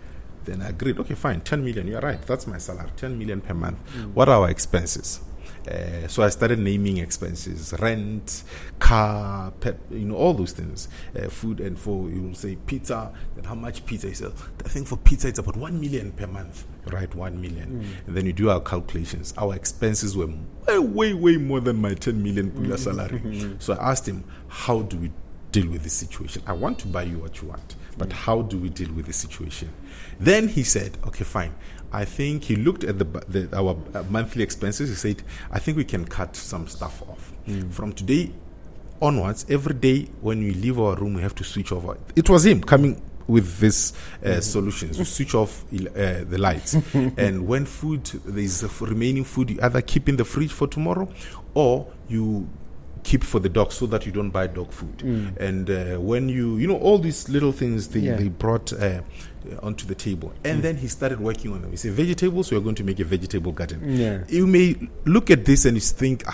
[SPEAKER 2] Then I agreed, okay, fine, 10 million. You're right, that's my salary, 10 million per month. What are our expenses? So I started naming expenses: rent, car, pet, all those things, food, and for, you will say pizza. Then how much pizza? He said, I think for pizza it's about 1 million per month. Right, 1 million. And then you do our calculations. Our expenses were way more than my 10 million salary. So I asked him, how do we deal with this situation? I want to buy you what you want, but how do we deal with the situation? Then he said, okay, fine. I think he looked at our monthly expenses. He said, I think we can cut some stuff off. From today onwards, every day when we leave our room, we have to switch off. It was him coming with this solutions. You switch off the lights. And when there's remaining food, you either keep in the fridge for tomorrow, or you keep for the dog so that you don't buy dog food. And when all these little things they brought onto the table. And then he started working on them. He said, vegetables, we are going to make a vegetable garden. You may look at this and you think,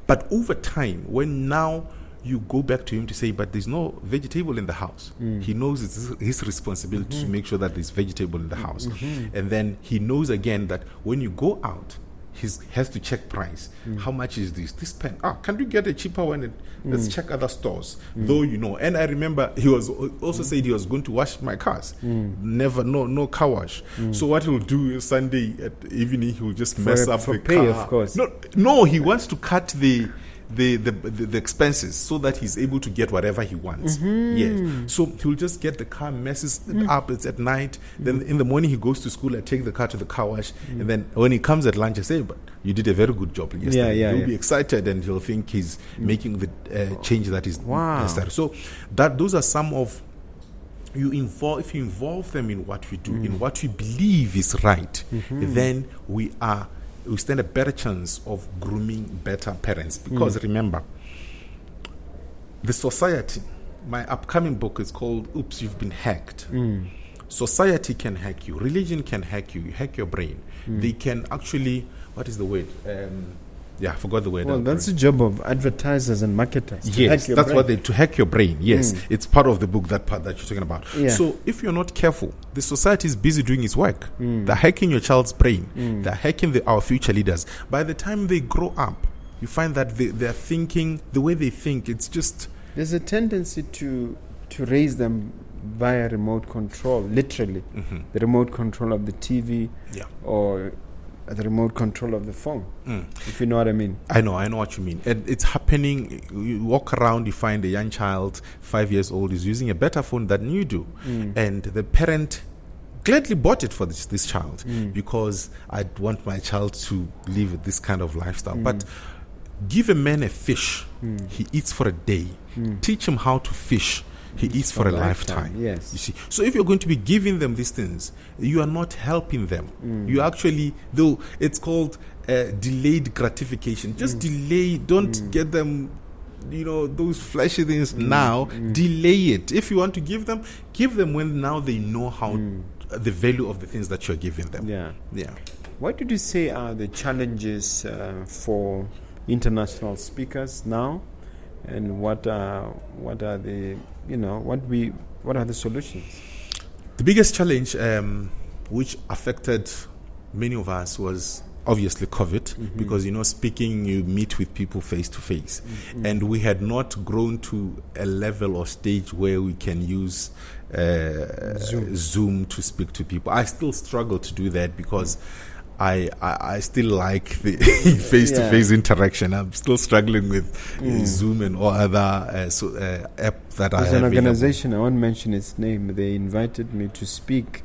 [SPEAKER 2] but over time, when now you go back to him to say, but there's no vegetable in the house. He knows it's his responsibility to make sure that there's vegetable in the house. And then he knows again that when you go out, he has to check price. How much is this pen? Can we get a cheaper one? Let's check other stores. Though, and I remember he was also said he was going to wash my cars. Never, no car wash. So what he'll do is Sunday at evening, he'll just mess up the
[SPEAKER 1] pay,
[SPEAKER 2] car.
[SPEAKER 1] Of course.
[SPEAKER 2] No, he wants to cut the the expenses so that he's able to get whatever he wants. Yes. So he'll just get the car, messes it up. It's at night. Then in the morning he goes to school. I take the car to the car wash, and then when he comes at lunch, I say, "But you did a very good job yesterday." He'll be excited, and he'll think he's making the change that is necessary. So those are some of. If you involve them in what we do, in what we believe is right, then we stand a better chance of grooming better parents. Because remember, the society, my upcoming book is called Oops, You've Been Hacked. Society can hack you. Religion can hack you. You hack your brain. They can actually, what is the word? I forgot the word.
[SPEAKER 1] Well, that's the job of advertisers and marketers.
[SPEAKER 2] Yes, that's what to hack your brain. Yes, it's part of the book, that part that you're talking about. Yeah. So if you're not careful, the society is busy doing its work. They're hacking your child's brain. They're hacking our future leaders. By the time they grow up, you find that they're thinking, the way they think, it's just...
[SPEAKER 1] There's a tendency to raise them via remote control, literally. The remote control of the TV or... the remote control of the phone, if you know what I mean.
[SPEAKER 2] I know what you mean. And it's happening. You walk around, you find a young child, 5 years old, is using a better phone than you do. And the parent gladly bought it for this child because I want my child to live this kind of lifestyle. But give a man a fish, he eats for a day. Teach him how to fish. He eats for a lifetime.
[SPEAKER 1] Yes.
[SPEAKER 2] You see. So if you're going to be giving them these things, you are not helping them. You actually, though it's called delayed gratification. Just delay. Don't get them, those flashy things now. Delay it. If you want to give them when now they know how the value of the things that you're giving them.
[SPEAKER 1] Yeah. What did you say are the challenges for international speakers now? And what are the what are the solutions?
[SPEAKER 2] The biggest challenge which affected many of us was obviously COVID, because speaking, you meet with people face to face, and we had not grown to a level or stage where we can use Zoom to speak to people. I still struggle to do that because I still like the face-to-face interaction. I'm still struggling with Zoom and all other app that I have.
[SPEAKER 1] There's an organization, I won't mention its name, they invited me to speak,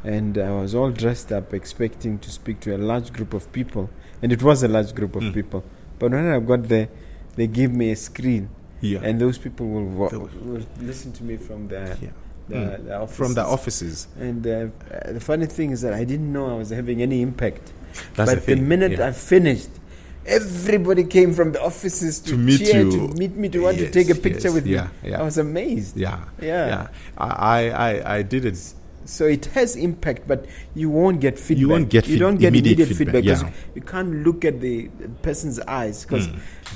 [SPEAKER 1] and I was all dressed up expecting to speak to a large group of people, and it was a large group of people. But when I got there, they gave me a screen, and those people will listen to me from the offices.
[SPEAKER 2] From the offices.
[SPEAKER 1] And the funny thing is that I didn't know I was having any impact.
[SPEAKER 2] But
[SPEAKER 1] the minute I finished, everybody came from the offices to
[SPEAKER 2] meet you,
[SPEAKER 1] to meet me, to want to take a picture with me. I was amazed.
[SPEAKER 2] I did it.
[SPEAKER 1] So it has impact, but you won't get feedback.
[SPEAKER 2] You don't get
[SPEAKER 1] immediate feedback because you can't look at the person's eyes. Because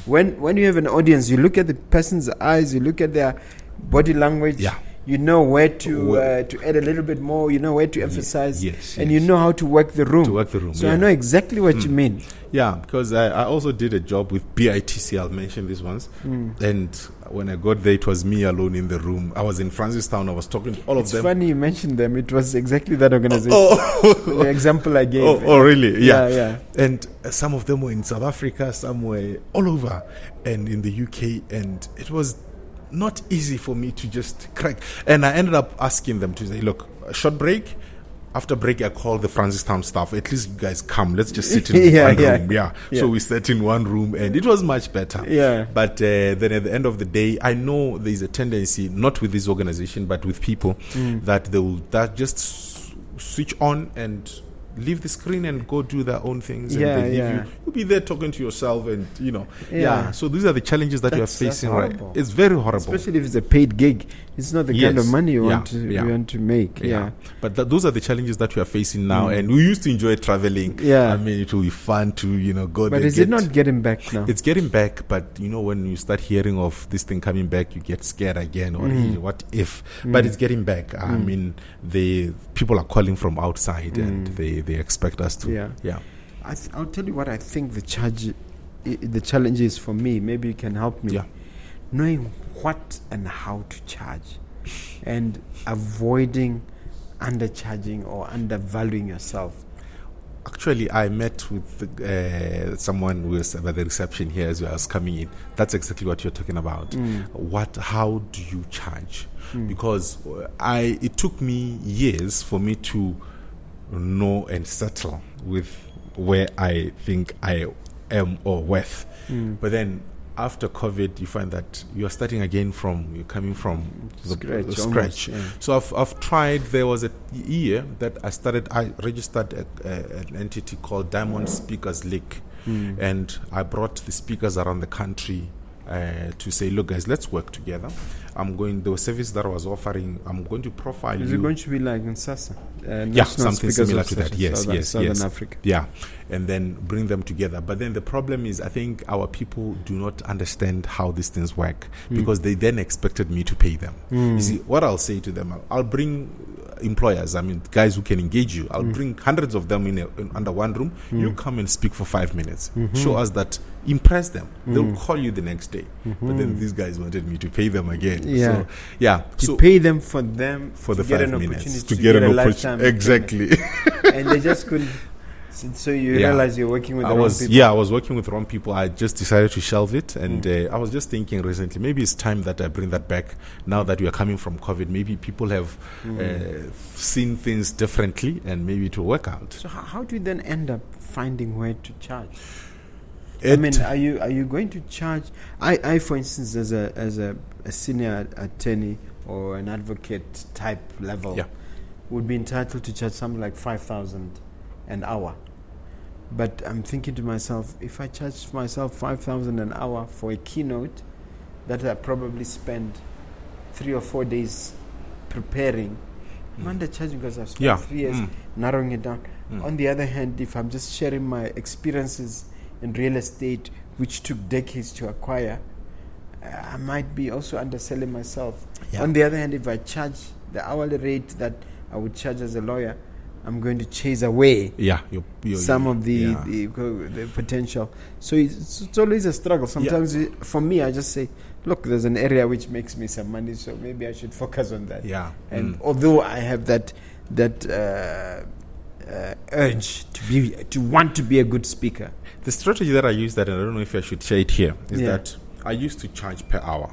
[SPEAKER 1] when you have an audience, you look at the person's eyes, you look at their body language. You know where to add a little bit more. You know where to emphasize, and you know how to work the room. So I know exactly what you mean.
[SPEAKER 2] Yeah, because I also did a job with BITC. I'll mention this once. And when I got there, it was me alone in the room. I was in Francistown. I was talking to all of them.
[SPEAKER 1] It's funny you mentioned them. It was exactly that organization. The example I gave.
[SPEAKER 2] Oh, really? Yeah. And some of them were in South Africa, some were all over, and in the UK. And it was not easy for me to just crack. And I ended up asking them to say, look, a short break. After break, I called the Francistown staff. At least you guys come. Let's just sit in one room. So we sat in one room, and it was much better. But then at the end of the day, I know there's a tendency, not with this organization, but with people, that they will just switch on and leave the screen and go do their own things. You'll be there talking to yourself, and so these are the challenges that you are facing. Right, it's very horrible,
[SPEAKER 1] especially if it's a paid gig. It's not the kind of money you want to make.
[SPEAKER 2] But those are the challenges that we are facing now, and we used to enjoy traveling. I mean, it will be fun to go.
[SPEAKER 1] But is it not getting back now?
[SPEAKER 2] It's getting back, but when you start hearing of this thing coming back, you get scared again. Or what if? But it's getting back. I mean, the people are calling from outside, and they expect us to.
[SPEAKER 1] I'll tell you what I think the challenge is for me. Maybe you can help me. Knowing what and how to charge, and avoiding undercharging or undervaluing yourself.
[SPEAKER 2] Actually, I met with someone who was at the reception here as I was coming in. That's exactly what you're talking about. How do you charge? Because it took me years for me to know and settle with where I think I am or worth. But then after COVID, you find that you're starting again you're coming from the scratch. So I've tried. There was a year that I registered an entity called Diamond Speakers League, and I brought the speakers around the country to say, look guys, let's work together. The service that I was offering, I'm going to profile you.
[SPEAKER 1] Is it going to be like in SASA?
[SPEAKER 2] Something similar to that. Yes.
[SPEAKER 1] Southern Africa.
[SPEAKER 2] Yeah, and then bring them together. But then the problem is, I think our people do not understand how these things work, because they then expected me to pay them. You see, what I'll say to them, I'll bring employers, guys who can engage you. I'll bring hundreds of them under one room. You come and speak for 5 minutes. Show us that, impress them. They'll call you the next day. But then these guys wanted me to pay them again.
[SPEAKER 1] To pay them for
[SPEAKER 2] the 5 minutes to
[SPEAKER 1] get
[SPEAKER 2] an opportunity. Exactly.
[SPEAKER 1] And they just couldn't. So you realize you're working with the wrong people.
[SPEAKER 2] Yeah, I was working with wrong people. I just decided to shelve it, and I was just thinking recently, maybe it's time that I bring that back. Now that we are coming from COVID, maybe people have seen things differently, and maybe it will work out.
[SPEAKER 1] So how do you then end up finding where to charge? Are you going to charge? I for instance, as a senior attorney or an advocate type level, would be entitled to charge something like 5,000 an hour. But I'm thinking to myself, if I charge myself 5,000 an hour for a keynote that I probably spend 3 or 4 days preparing, I'm undercharging because I've spent 3 years narrowing it down. On the other hand, if I'm just sharing my experiences in real estate, which took decades to acquire, I might be also underselling myself. On the other hand, if I charge the hourly rate that I would charge as a lawyer, I'm going to chase away some of the potential. So it's always a struggle. Sometimes for me, I just say, look, there's an area which makes me some money, so maybe I should focus on that. And although I have that urge to want to be a good speaker,
[SPEAKER 2] the strategy that I use, that, and I don't know if I should share it here, is that I used to charge per hour,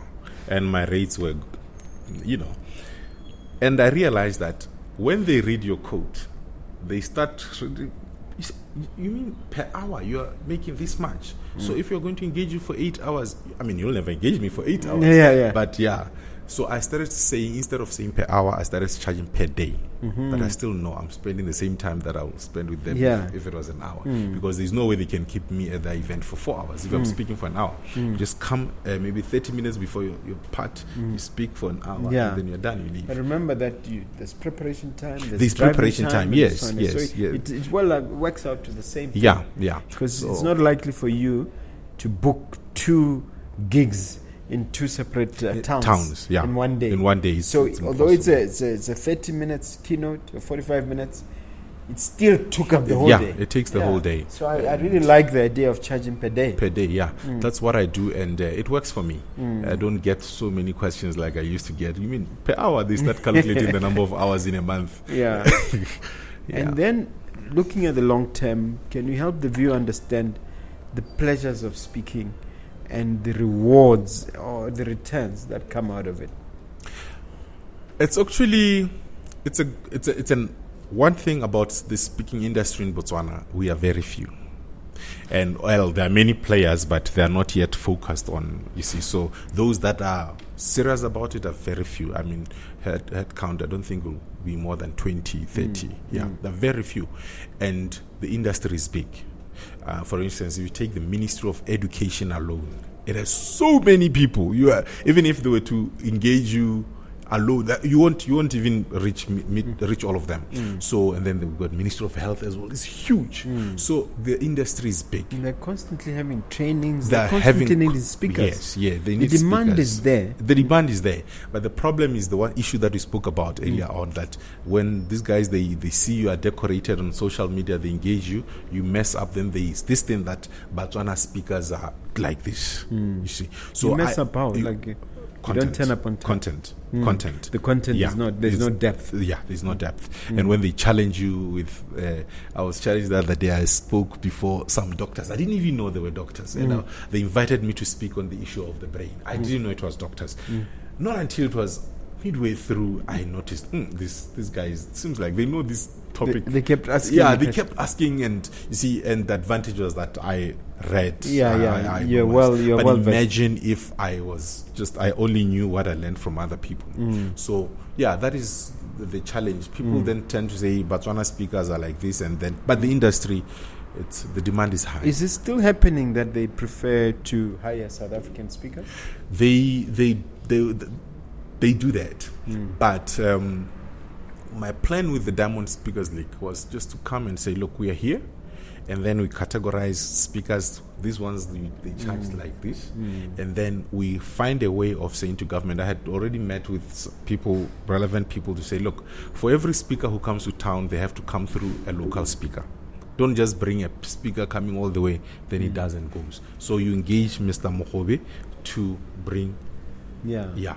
[SPEAKER 2] and my rates were, and I realized that when they read your code, they start, you mean per hour you're making this much? So if you're going to engage you for 8 hours, you'll never engage me for 8 hours. But so I started saying, instead of saying per hour, I started charging per day. But I still know I'm spending the same time that I would spend with them if it was an hour. Because there's no way they can keep me at the event for 4 hours. If I'm speaking for an hour, you just come maybe 30 minutes before your part, you speak for an hour, and then you're done, you leave.
[SPEAKER 1] But remember that there's preparation time.
[SPEAKER 2] There's preparation time, yes.
[SPEAKER 1] So it works out to the same thing. Because it's not likely for you to book 2 gigs in 2 separate towns in one day. So although it's a 30 minutes keynote or 45 minutes, it still took up the whole day.
[SPEAKER 2] It takes the whole day.
[SPEAKER 1] So I really like the idea of charging per day.
[SPEAKER 2] That's what I do, and it works for me. I don't get so many questions like I used to get. You mean per hour? They start calculating the number of hours in a month.
[SPEAKER 1] And then looking at the long term, can you help the viewer understand the pleasures of speaking and the rewards or the returns that come out of it?
[SPEAKER 2] It's actually one thing about the speaking industry in Botswana. We are very few, and there are many players, but they are not yet focused on. You see, so those that are serious about it are very few. Head count, I don't think will be more than 20, 30. They're very few, and the industry is big. For instance, if you take the Ministry of Education alone, it has so many people. Even if they were to engage you alone, you won't even reach all of them. So, and then we've got Ministry of Health as well. It's huge. So the industry is big.
[SPEAKER 1] And they're constantly having trainings. They're constantly needing speakers.
[SPEAKER 2] Yes, they need
[SPEAKER 1] the demand
[SPEAKER 2] speakers.
[SPEAKER 1] is there.
[SPEAKER 2] The demand is there, but the problem is the one issue that we spoke about earlier on, that when these guys they see you are decorated on social media, they engage you, you mess up. Then there is this thing that Botswana speakers are like this. You see, so
[SPEAKER 1] you mess up how You don't turn up on time.
[SPEAKER 2] Content.
[SPEAKER 1] The content is not. There's no depth.
[SPEAKER 2] Yeah, there's no depth. And when they challenge you with, I was challenged the other day. I spoke before some doctors. I didn't even know they were doctors. And they invited me to speak on the issue of the brain. I didn't know it was doctors. Not until it was midway through, I noticed these guys. It seems like they know this topic.
[SPEAKER 1] They kept asking.
[SPEAKER 2] Yeah, they kept asking, and you see, and the advantage was that I read.
[SPEAKER 1] You're well.
[SPEAKER 2] But imagine if I only knew what I learned from other people. So yeah, that is the challenge. People then tend to say Botswana speakers are like this, but the industry, the demand is high.
[SPEAKER 1] Is it still happening that they prefer to hire South African speakers?
[SPEAKER 2] They do that, but my plan with the Diamond Speakers League was just to come and say, look, we are here, and then we categorize speakers. These ones they charge like this, and then we find a way of saying to government. I had already met with relevant people, to say, look, for every speaker who comes to town, they have to come through a local speaker. Don't just bring a speaker coming all the way, then he does and goes. So you engage Mr. Mogobe to bring. Yeah.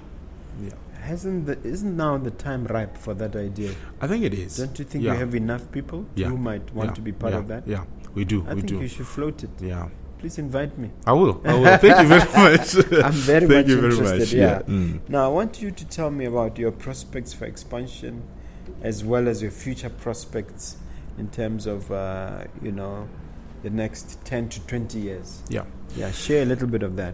[SPEAKER 1] Isn't now the time ripe for that idea?
[SPEAKER 2] I think it is.
[SPEAKER 1] Don't you think we have enough people who might want to be part of that?
[SPEAKER 2] Yeah, we do.
[SPEAKER 1] I think you should float it.
[SPEAKER 2] Yeah.
[SPEAKER 1] Please invite me.
[SPEAKER 2] I will. Thank you very much.
[SPEAKER 1] I'm very much interested.
[SPEAKER 2] Yeah.
[SPEAKER 1] Now I want you to tell me about your prospects for expansion, as well as your future prospects in terms of the next 10 to 20 years.
[SPEAKER 2] Yeah.
[SPEAKER 1] Share a little bit of that.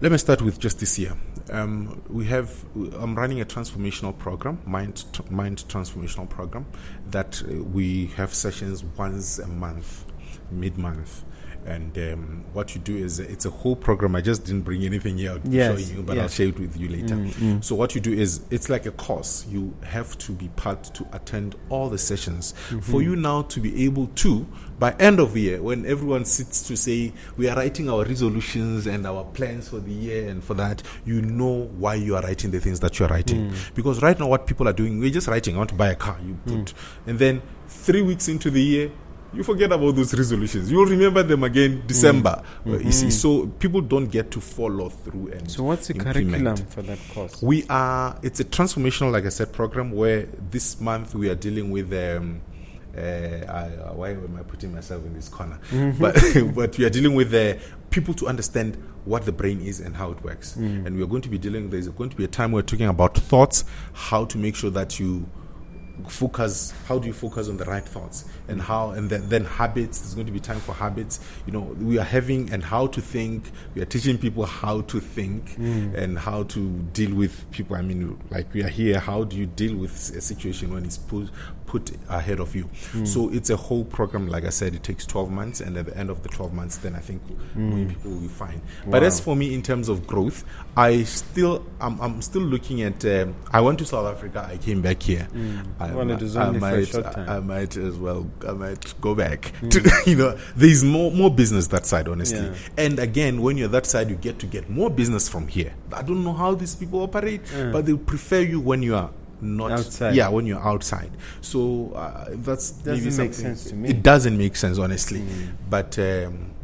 [SPEAKER 2] Let me start with just this year. I'm running a transformational program, mind transformational program, that we have sessions once a month, mid-month. And what you do is, it's a whole program. I just didn't bring anything here out to show you, but I'll share it with you later. So what you do is, it's like a course. You have to be part to attend all the sessions for you now to be able to, by end of the year, when everyone sits to say, we are writing our resolutions and our plans for the year, and for that, you know why you are writing the things that you are writing. Because right now what people are doing, we're just writing, I want to buy a car. You put, and then 3 weeks into the year, you forget about those resolutions. You'll remember them again December. You see, so people don't get to follow through and
[SPEAKER 1] So what's the curriculum for that course?
[SPEAKER 2] It's a transformational, like I said, program where this month we are dealing with why am I putting myself in this corner? But we are dealing with people to understand what the brain is and how it works. And we are going to be there's going to be a time we're talking about thoughts, how to make sure that you focus. How do you focus on the right thoughts, and then habits? There's going to be time for habits. We are having, and how to think. We are teaching people how to think and how to deal with people. I mean, like, we are here. How do you deal with a situation when it's put ahead of you? So it's a whole program. Like I said, it takes 12 months, and at the end of the 12 months, then I think people will be fine. Wow. But as for me, in terms of growth, I'm still looking at. I went to South Africa. I came back here.
[SPEAKER 1] It was only for a short time.
[SPEAKER 2] I might as well. I might go back. There's more business that side, honestly. Yeah. And again, when you're that side, you get more business from here. I don't know how these people operate, but they prefer you when you are not outside. Yeah, when you're outside. So that's
[SPEAKER 1] doesn't make sense to me.
[SPEAKER 2] It doesn't make sense, honestly. But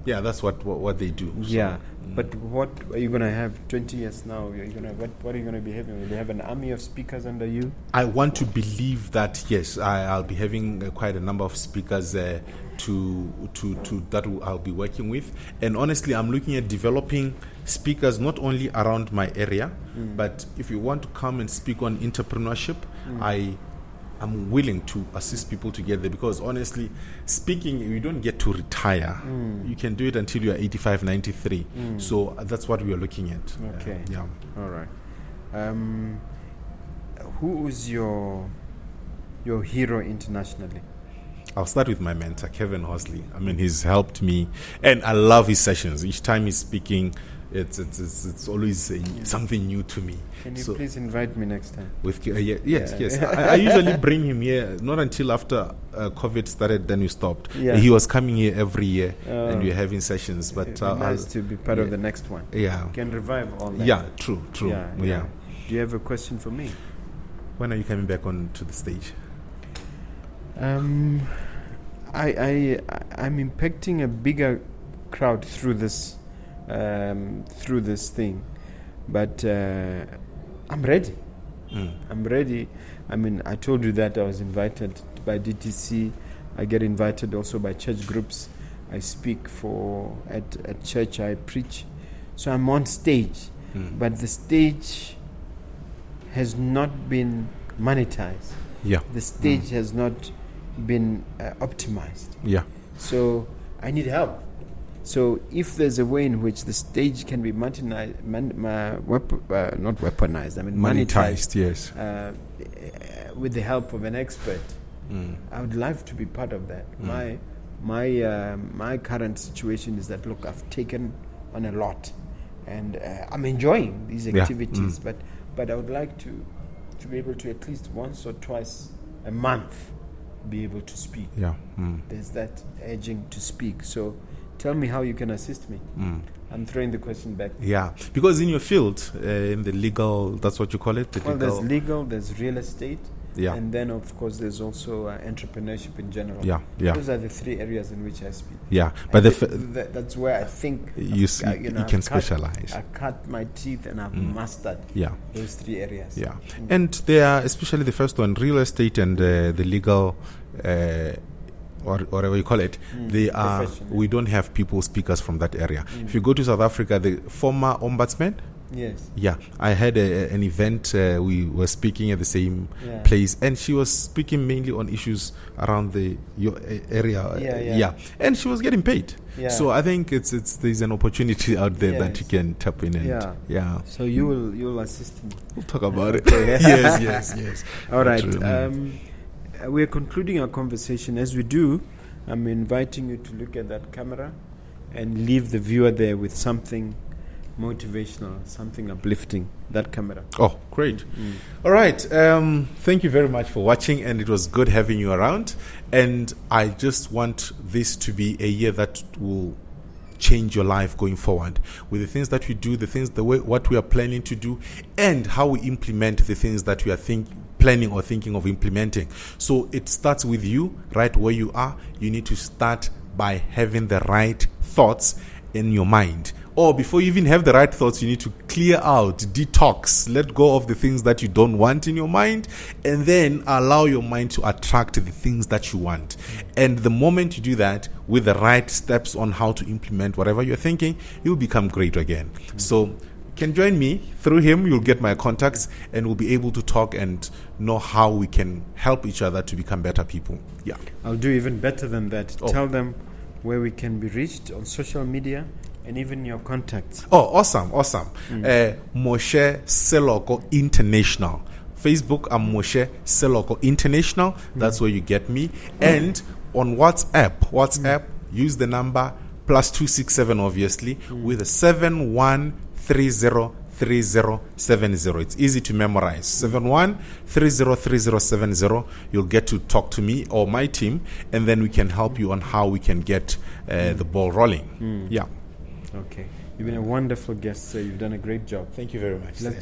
[SPEAKER 2] that's what they do.
[SPEAKER 1] Yeah. So, but what are you going to have 20 years now? What are you going to be having? Will you have an army of speakers under you?
[SPEAKER 2] I want to believe that, yes, I'll be having quite a number of speakers I'll be working with. And honestly, I'm looking at developing speakers not only around my area, but if you want to come and speak on entrepreneurship, I'm willing to assist people to get there, because honestly speaking, you don't get to retire. You can do it until you're 85, 93. So that's what we are looking at.
[SPEAKER 1] Okay. All right. Who is your hero internationally?
[SPEAKER 2] I'll start with my mentor, Kevin Horsley. I mean, he's helped me, and I love his sessions. Each time he's speaking, it's always something new to me.
[SPEAKER 1] Can you please invite me next time?
[SPEAKER 2] Yes. I usually bring him here, not until after COVID started, then we stopped. Yeah. He was coming here every year, and we're having sessions. But
[SPEAKER 1] it'd be nice to be part of the next one.
[SPEAKER 2] Yeah.
[SPEAKER 1] You can revive all that.
[SPEAKER 2] Yeah, true.
[SPEAKER 1] Yeah. Do you have a question for me?
[SPEAKER 2] When are you coming back onto the stage?
[SPEAKER 1] I'm impacting a bigger crowd through this thing. But I'm ready. I'm ready. I mean, I told you that I was invited by DTC. I get invited also by church groups. I speak at church. I preach. So I'm on stage. But the stage has not been monetized.
[SPEAKER 2] Yeah.
[SPEAKER 1] The stage has not been optimized.
[SPEAKER 2] Yeah.
[SPEAKER 1] So I need help. So if there's a way in which the stage can be monetized,
[SPEAKER 2] Monetized, yes.
[SPEAKER 1] With the help of an expert, I would love to be part of that. My current situation is that, look, I've taken on a lot, and I'm enjoying these activities, but I would like to be able to at least once or twice a month be able to speak.
[SPEAKER 2] Yeah.
[SPEAKER 1] There's that urging to speak. So tell me how you can assist me. I'm throwing the question back.
[SPEAKER 2] Yeah, because in your field, in the legal, that's what you call it?
[SPEAKER 1] There's legal, there's real estate,
[SPEAKER 2] yeah,
[SPEAKER 1] and then, of course, there's also entrepreneurship in general.
[SPEAKER 2] Yeah.
[SPEAKER 1] Those are the three areas in which I speak.
[SPEAKER 2] Yeah, but
[SPEAKER 1] that's where I think
[SPEAKER 2] you can specialize.
[SPEAKER 1] I cut my teeth and I've mastered those three areas.
[SPEAKER 2] Yeah, and they are, especially the first one, real estate and the legal, or whatever you call it, they are. We don't have speakers from that area. If you go to South Africa, the former ombudsman.
[SPEAKER 1] Yes.
[SPEAKER 2] Yeah, I had an event. We were speaking at the same place, and she was speaking mainly on issues around your area. Yeah, and she was getting paid. Yeah. So I think there's an opportunity out there that you can tap in and
[SPEAKER 1] So you'll assist me.
[SPEAKER 2] We'll talk about it. Yes.
[SPEAKER 1] All right. We're concluding our conversation. As we do, I'm inviting you to look at that camera and leave the viewer there with something motivational, something uplifting. That camera.
[SPEAKER 2] Oh, great. All right. Thank you very much for watching, and it was good having you around. And I just want this to be a year that will change your life going forward with the things that we do, what we are planning to do, and how we implement the things that we are planning or thinking of implementing. So it starts with you right where you are. You need to start by having the right thoughts in your mind. Or before you even have the right thoughts, you need to clear out, detox, let go of the things that you don't want in your mind, and then allow your mind to attract the things that you want. And the moment you do that with the right steps on how to implement whatever you're thinking, you'll become great again. So you can join me through him. You'll get my contacts, and we'll be able to talk and know how we can help each other to become better people. Yeah,
[SPEAKER 1] I'll do even better than that. Tell them where we can be reached on social media, and even your contacts.
[SPEAKER 2] Oh, awesome. Moshe Seloko International. Facebook, I'm Moshe Seloko International. That's where you get me. And on WhatsApp, use the number +267, obviously, with a 71303070. It's easy to memorize. 71303070. You'll get to talk to me or my team, and then we can help you on how we can get the ball rolling. Yeah.
[SPEAKER 1] Okay. You've been a wonderful guest, sir. You've done a great job.
[SPEAKER 2] Thank you very much.
[SPEAKER 1] Let's